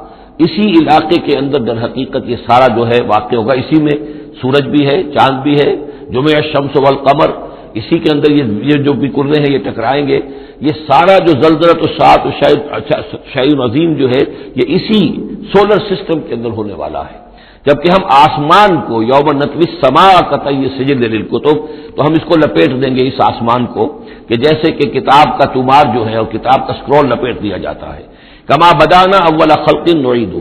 اسی علاقے کے اندر در حقیقت یہ سارا جو ہے واقع ہوگا، اسی میں سورج بھی ہے، چاند بھی ہے، جمع الشمس والقمر، اسی کے اندر یہ جو بھی کرنے ہیں یہ ٹکرائیں گے۔ یہ سارا جو زلزلۃ الساعۃ شیء عظیم جو ہے یہ اسی سولر سسٹم کے اندر ہونے والا ہے۔ جبکہ ہم آسمان کو یوم نطوی السماء کطی السجل للکتب، تو ہم اس کو لپیٹ دیں گے اس آسمان کو کہ جیسے کہ کتاب کا تومار جو ہے اور کتاب کا سکرول لپیٹ دیا جاتا ہے۔ کما بدانا اول خلق نعیدہ،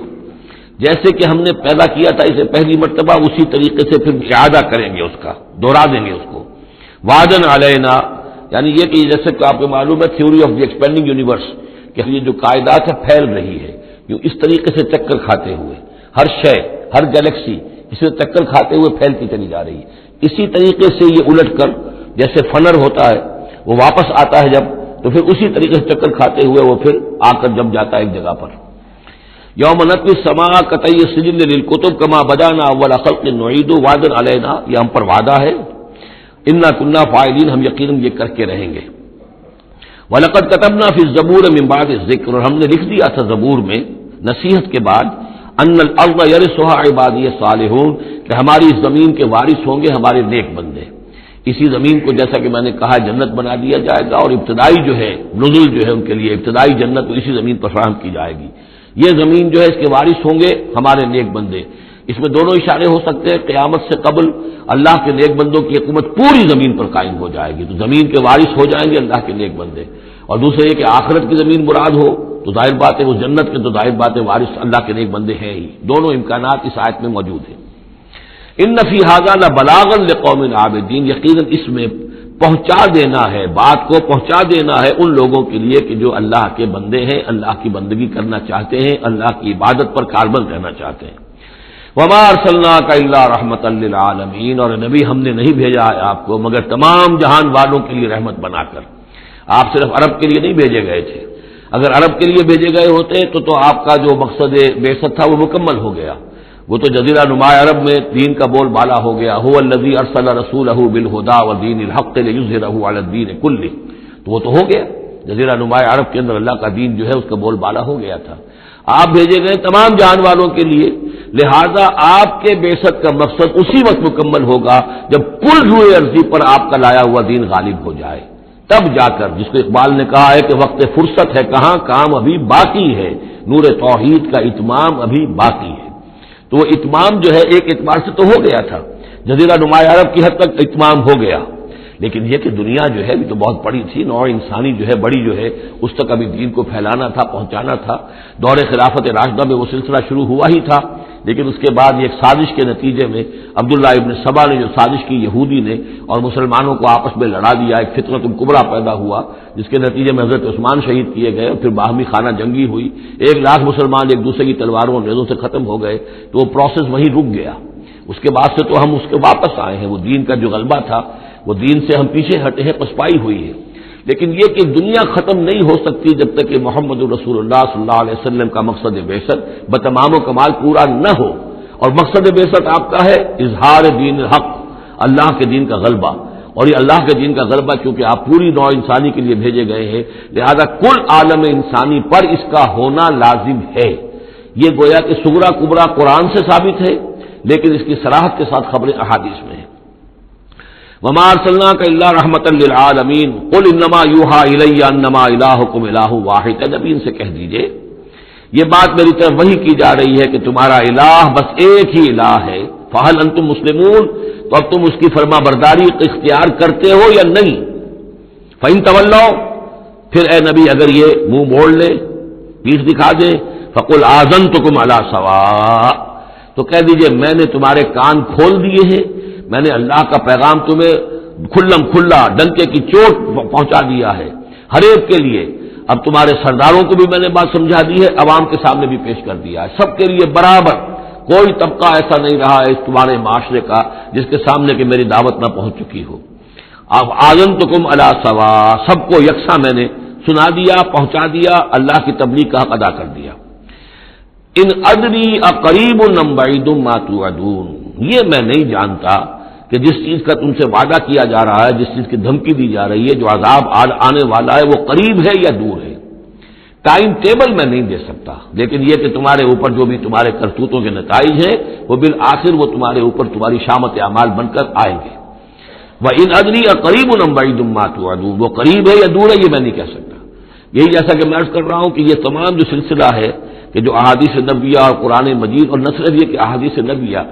جیسے کہ ہم نے پیدا کیا تھا اسے پہلی مرتبہ اسی طریقے سے پھر اعادہ کریں گے، اس کا دوہرا دیں گے اس کو۔ وعدن علینا، یعنی یہ کہ جیسے کہ آپ کو معلوم ہے theory of the expanding universe, کہ یہ جو کائنات ہے پھیل رہی ہے یوں اس طریقے سے چکر کھاتے ہوئے، ہر شے، ہر گلیکسی اسے چکر کھاتے ہوئے پھیلتی چلی جا رہی ہے۔ اسی طریقے سے یہ الٹ کر جیسے فنر ہوتا ہے وہ واپس آتا ہے جب، تو پھر اسی طریقے سے چکر کھاتے ہوئے وہ پھر آ کر جم جاتا ہے ایک جگہ پر۔ یوم نطوی السماء کطی السجل للکتب کما بدانا اول خلق نعیدہ وعدا علینا، یہ ہم پر وعدہ ہے۔ انا کنا فاعلین، ہم یقیناً یہ کر کے رہیں گے۔ وَلَقَدْ كَتَبْنَا فِي الزَّبُورِ مِن بَعْدِ الذِّكْرِ، اور ہم نے لکھ دیا تھا زبور میں نصیحت کے بعد، ان الارض یرثها عبادی الصالحون، کہ ہماری اس زمین کے وارث ہوں گے ہمارے نیک بندے۔ اسی زمین کو جیسا کہ میں نے کہا جنت بنا دیا جائے گا، اور ابتدائی جو ہے نزل جو ہے ان کے لیے ابتدائی جنت اسی زمین پر فراہم کی جائے گی۔ یہ زمین جو ہے اس کے وارث ہوں گے ہمارے نیک بندے۔ اس میں دونوں اشارے ہو سکتے ہیں، قیامت سے قبل اللہ کے نیک بندوں کی حکومت پوری زمین پر قائم ہو جائے گی، تو زمین کے وارث ہو جائیں گے اللہ کے نیک بندے۔ اور دوسرے یہ کہ آخرت کی زمین مراد ہو تو ظاہر بات ہے وہ جنت کے، تو ظاہر بات ہے وارث اللہ کے نیک بندے ہیں ہی۔ دونوں امکانات اس آیت میں موجود ہیں۔ ان فی ھذا لبلاغا لقوم عابدین، یقیناً اس میں پہنچا دینا ہے، بات کو پہنچا دینا ہے ان لوگوں کے لیے کہ جو اللہ کے بندے ہیں، اللہ کی بندگی کرنا چاہتے ہیں، اللہ کی عبادت پر کاربند رہنا چاہتے ہیں۔ وما ارسلناک الا رحمتا للعالمین، اور نبی ہم نے نہیں بھیجا ہے آپ کو مگر تمام جہان والوں کے لیے رحمت بنا کر۔ آپ صرف عرب کے لیے نہیں بھیجے گئے تھے، اگر عرب کے لیے بھیجے گئے ہوتے تو آپ کا جو مقصد بعثت تھا وہ مکمل ہو گیا، وہ تو جزیرہ نما عرب میں دین کا بول بالا ہو گیا۔ هو الذی ارسل رسولہ بالہدی ودین الحق لیظہرہ علی الدین کلہ، تو وہ تو ہو گیا، جزیرہ نما عرب کے اندر اللہ کا دین جو ہے اس کا بول بالا ہو گیا تھا۔ آپ بھیجے گئے تمام جہان والوں کے لیے، لہذا آپ کے بعثت کا مقصد اسی وقت مکمل ہوگا جب کل روئے عرضی پر آپ کا لایا ہوا دین غالب ہو جائے، تب جا کر، جس کو اقبال نے کہا ہے کہ وقت فرصت ہے کہاں، کام ابھی باقی ہے، نور توحید کا اتمام ابھی باقی ہے۔ تو وہ اتمام جو ہے ایک اعتبار سے تو ہو گیا تھا، جزیرہ نما عرب کی حد تک اتمام ہو گیا، لیکن یہ کہ دنیا جو ہے تو بہت بڑی تھی، نوع انسانی جو ہے بڑی جو ہے اس تک ابھی دین کو پھیلانا تھا، پہنچانا تھا۔ دور خلافت راشدہ میں وہ سلسلہ شروع ہوا ہی تھا، لیکن اس کے بعد ایک سازش کے نتیجے میں عبداللہ ابن سبا نے جو سازش کی یہودی نے اور مسلمانوں کو آپس میں لڑا دیا، ایک فتنۃ الکبریٰ پیدا ہوا جس کے نتیجے میں حضرت عثمان شہید کیے گئے، اور پھر باہمی خانہ جنگی ہوئی، 1,00,000 مسلمان ایک دوسرے کی تلواروں اور نیزوں سے ختم ہو گئے، تو وہ پروسیس وہیں رک گیا۔ اس کے بعد سے تو ہم اس کے واپس آئے ہیں، وہ دین کا جو غلبہ تھا وہ دین سے ہم پیچھے ہٹے ہیں، پسپائی ہوئی ہے، لیکن یہ کہ دنیا ختم نہیں ہو سکتی جب تک کہ محمد رسول اللہ صلی اللہ علیہ وسلم کا مقصد بعثت بتمام و کمال پورا نہ ہو۔ اور مقصد بعثت آپ کا ہے اظہار دین الحق، اللہ کے دین کا غلبہ، اور یہ اللہ کے دین کا غلبہ چونکہ آپ پوری نوع انسانی کے لیے بھیجے گئے ہیں، لہذا کل عالم انسانی پر اس کا ہونا لازم ہے۔ یہ گویا کہ صغرا کبریٰ قرآن سے ثابت ہے، لیکن اس کی صراحت کے ساتھ خبریں احادیث میں ہیں۔ وما ارسلناک الا رحمۃ للعالمین قل انما یوحی الی انما الہکم الہ واحد، نبی ان سے کہہ دیجئے یہ بات میری طرف وحی کی جا رہی ہے کہ تمہارا الہ بس ایک ہی الہ ہے، فہل انتم مسلمون، تو اب تم اس کی فرما برداری اختیار کرتے ہو یا نہیں؟ فإن تولوا، پھر اے نبی اگر یہ منہ موڑ لے، پیٹھ دکھا دے، فقل آذنتکم علی سواء، تو کہہ دیجئے میں نے تمہارے کان کھول دیے ہیں، میں نے اللہ کا پیغام تمہیں کھلم کھلا ڈنکے کی چوٹ پہنچا دیا ہے ہر ایک کے لیے۔ اب تمہارے سرداروں کو بھی میں نے بات سمجھا دی ہے، عوام کے سامنے بھی پیش کر دیا ہے، سب کے لیے برابر، کوئی طبقہ ایسا نہیں رہا ہے اس تمہارے معاشرے کا جس کے سامنے کہ میری دعوت نہ پہنچ چکی ہو۔ اب آذنتکم علی سواء، سب کو یکساں میں نے سنا دیا، پہنچا دیا، اللہ کی تبلیغ کا حق ادا کر دیا۔ ان ادری اقریب ام بعید ما توعدون، یہ میں نہیں جانتا کہ جس چیز کا تم سے وعدہ کیا جا رہا ہے، جس چیز کی دھمکی دی جا رہی ہے، جو عذاب آنے والا ہے، وہ قریب ہے یا دور ہے۔ ٹائم ٹیبل میں نہیں دے سکتا، لیکن یہ کہ تمہارے اوپر جو بھی تمہارے کرتوتوں کے نتائج ہیں وہ بالآخر وہ تمہارے اوپر تمہاری شامت اعمال بن کر آئیں گے۔ وَإِنْ أَدْرِي أَقَرِيبٌ أَمْ بَعِيدٌ مَا تُوعَدُونَ، وہ قریب ہے یا دور ہے یہ میں نہیں کہہ سکتا۔ یہی جیسا کہ میں عرض کر رہا ہوں کہ یہ تمام جو سلسلہ ہے کہ جو احادیث نبویہ اور قرآن مجید، اور نہ صرف یہ کہ احادیث نبویہ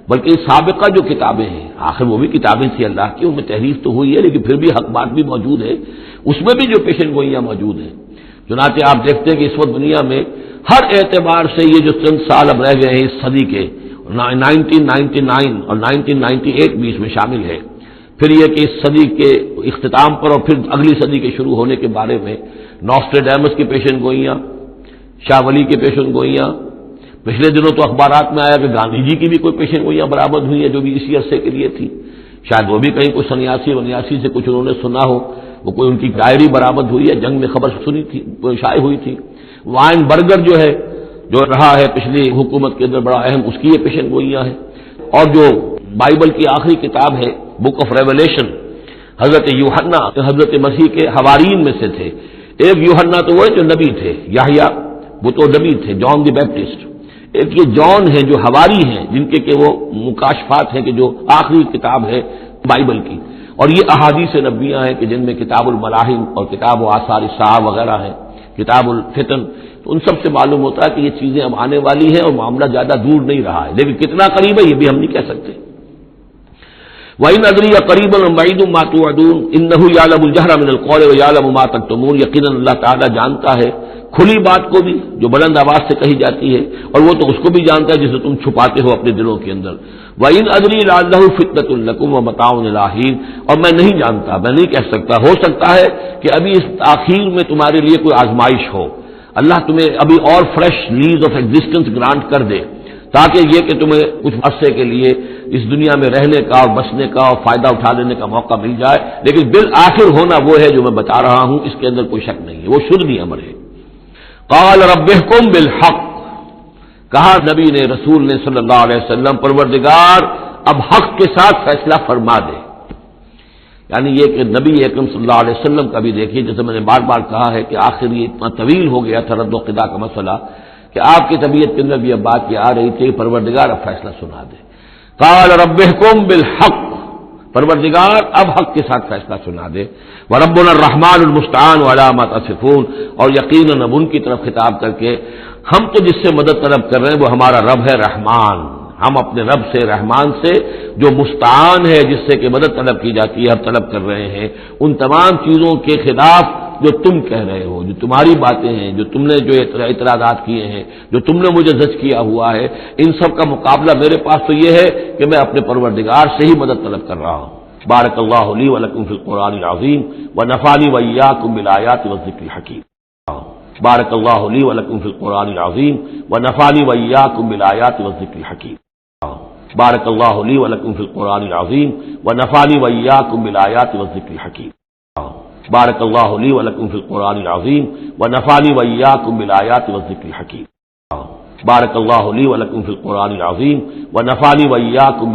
بلکہ سابقہ جو کتابیں ہیں، آخر وہ بھی کتابیں تھیں اللہ کی، ان میں تحریف تو ہوئی ہے لیکن پھر بھی حق بات بھی موجود ہے، اس میں بھی جو پیشن گوئیاں موجود ہیں۔ چنانچہ آپ دیکھتے ہیں کہ اس وقت دنیا میں ہر اعتبار سے یہ جو چند سال اب رہ گئے ہیں اس صدی کے، 1999 اور 1998 بھی اس میں شامل ہے، پھر یہ کہ اس صدی کے اختتام پر اور پھر اگلی صدی کے شروع ہونے کے بارے میں نوسٹریڈیمس کی پیشن گوئیاں، شاہ ولی کی پیشن گوئیاں، پچھلے دنوں تو اخبارات میں آیا کہ گاندھی جی کی بھی کوئی پیشن گوئیاں برآمد ہوئی ہیں جو بھی اسی عرصے کے لیے تھی، شاید وہ بھی کہیں کوئی سنیاسی سے کچھ انہوں نے سنا ہو، وہ کوئی ان کی ڈائری برآمد ہوئی ہے، جنگ میں خبر سنی تھی، شائع ہوئی تھی۔ وائن برگر جو ہے، جو رہا ہے پچھلی حکومت کے اندر بڑا اہم، اس کی یہ پیشن گوئیاں ہیں۔ اور جو بائبل کی آخری کتاب ہے بک آف ریولیشن، حضرت یوحنا حضرت مسیح کے حوارین میں سے تھے، ایک یوحنا تو وہ جو نبی تھے، یحییٰ وہ تو نبی تھے، جان دی بیپٹسٹ، ایک یہ جان ہے جو حواری ہیں جن کے کہ وہ مکاشفات ہیں کہ جو آخری کتاب ہے بائبل کی، اور یہ احادیث نبویہ ہیں کہ جن میں کتاب الملاحم اور کتاب و آثار الساعہ وغیرہ ہیں، کتاب الفتن، تو ان سب سے معلوم ہوتا ہے کہ یہ چیزیں اب آنے والی ہیں اور معاملہ زیادہ دور نہیں رہا ہے، لیکن کتنا قریب ہے یہ بھی ہم نہیں کہہ سکتے۔ وَإِنْ أَدْرِي أَقَرِيبٌ أَمْ بَعِيدٌ مَا تُوعَدُونَ إِنَّهُ يَعْلَمُ الْجَهْرَ مِنَ الْقَوْلِ وَيَعْلَمُ مَا تَكْتُمُونَ، یقیناً اللہ تعالیٰ جانتا ہے کھلی بات کو بھی جو بلند آواز سے کہی جاتی ہے، اور وہ تو اس کو بھی جانتا ہے جسے تم چھپاتے ہو اپنے دلوں کے اندر۔ وَإِنْ أَدْرِي لَعَلَّهُ فِتْنَةٌ لَكُمْ وَمَتَاعٌ إِلَىٰ حِينٍ، اور میں نہیں جانتا، میں نہیں کہہ سکتا، ہو سکتا ہے کہ ابھی اس تاخیر میں تمہارے لیے کوئی آزمائش ہو، اللہ تمہیں ابھی اور fresh lease of existence grant کر دے، تاکہ یہ کہ تمہیں کچھ عرصے کے لیے اس دنیا میں رہنے کا اور بسنے کا اور فائدہ اٹھا لینے کا موقع مل جائے، لیکن بالآخر ہونا وہ ہے جو میں بتا رہا ہوں، اس کے اندر کوئی شک نہیں ہے، وہ شدنی امر ہے۔ قال رب احکم بالحق، کہا نبی نے، رسول نے صلی اللہ علیہ وسلم، پروردگار اب حق کے ساتھ فیصلہ فرما دے۔ یعنی یہ کہ نبی اکرم صلی اللہ علیہ وسلم کا بھی دیکھیے، جیسے میں نے بار بار کہا ہے کہ آخر یہ اتنا طویل ہو گیا تھا رد و قضا کا مسئلہ کہ آپ کی طبیعت کے اندر بھی اب بات یہ آ رہی تھی، پروردگار اب فیصلہ سنا دے۔ قال رب احکم بالحق، پروردگار اب حق کے ساتھ فیصلہ سنا دے۔ وربنا الرحمن المستعان علی ما تصفون، اور یقیناً اب ان کی طرف خطاب کر کے، ہم تو جس سے مدد طلب کر رہے ہیں وہ ہمارا رب ہے رحمان، ہم اپنے رب سے رحمان سے جو مستعان ہے، جس سے کہ مدد طلب کی جاتی ہے، ہم طلب کر رہے ہیں ان تمام چیزوں کے خلاف جو تم کہہ رہے ہو، جو تمہاری باتیں ہیں، جو تم نے جو اعتراضات کیے ہیں، جو تم نے مجھے زج کیا ہوا ہے، ان سب کا مقابلہ میرے پاس تو یہ ہے کہ میں اپنے پروردگار سے ہی مدد طلب کر رہا ہوں۔ بارک اللہ لی ولکم فی القرآن العظیم ونفعنی وإیاکم بالآیات والذکر الحکیم۔ بارک اللہ لی ولکم فی القرآن العظیم ونفعنی وإیاکم بالآیات والذکر الحکیم۔ بارک اللہ لی ولکم فی القرآن العظیم ونفعنی وإیاکم بالآیات والذکر الحکیم۔ بارک اللہ لی ولکم فی القرآن العظیم ونفعنی وإیاکم بالآیات والذکر الحکیم۔ بارک اللہ لی ولکم فی القرآن العظیم ونفعنی وإیاکم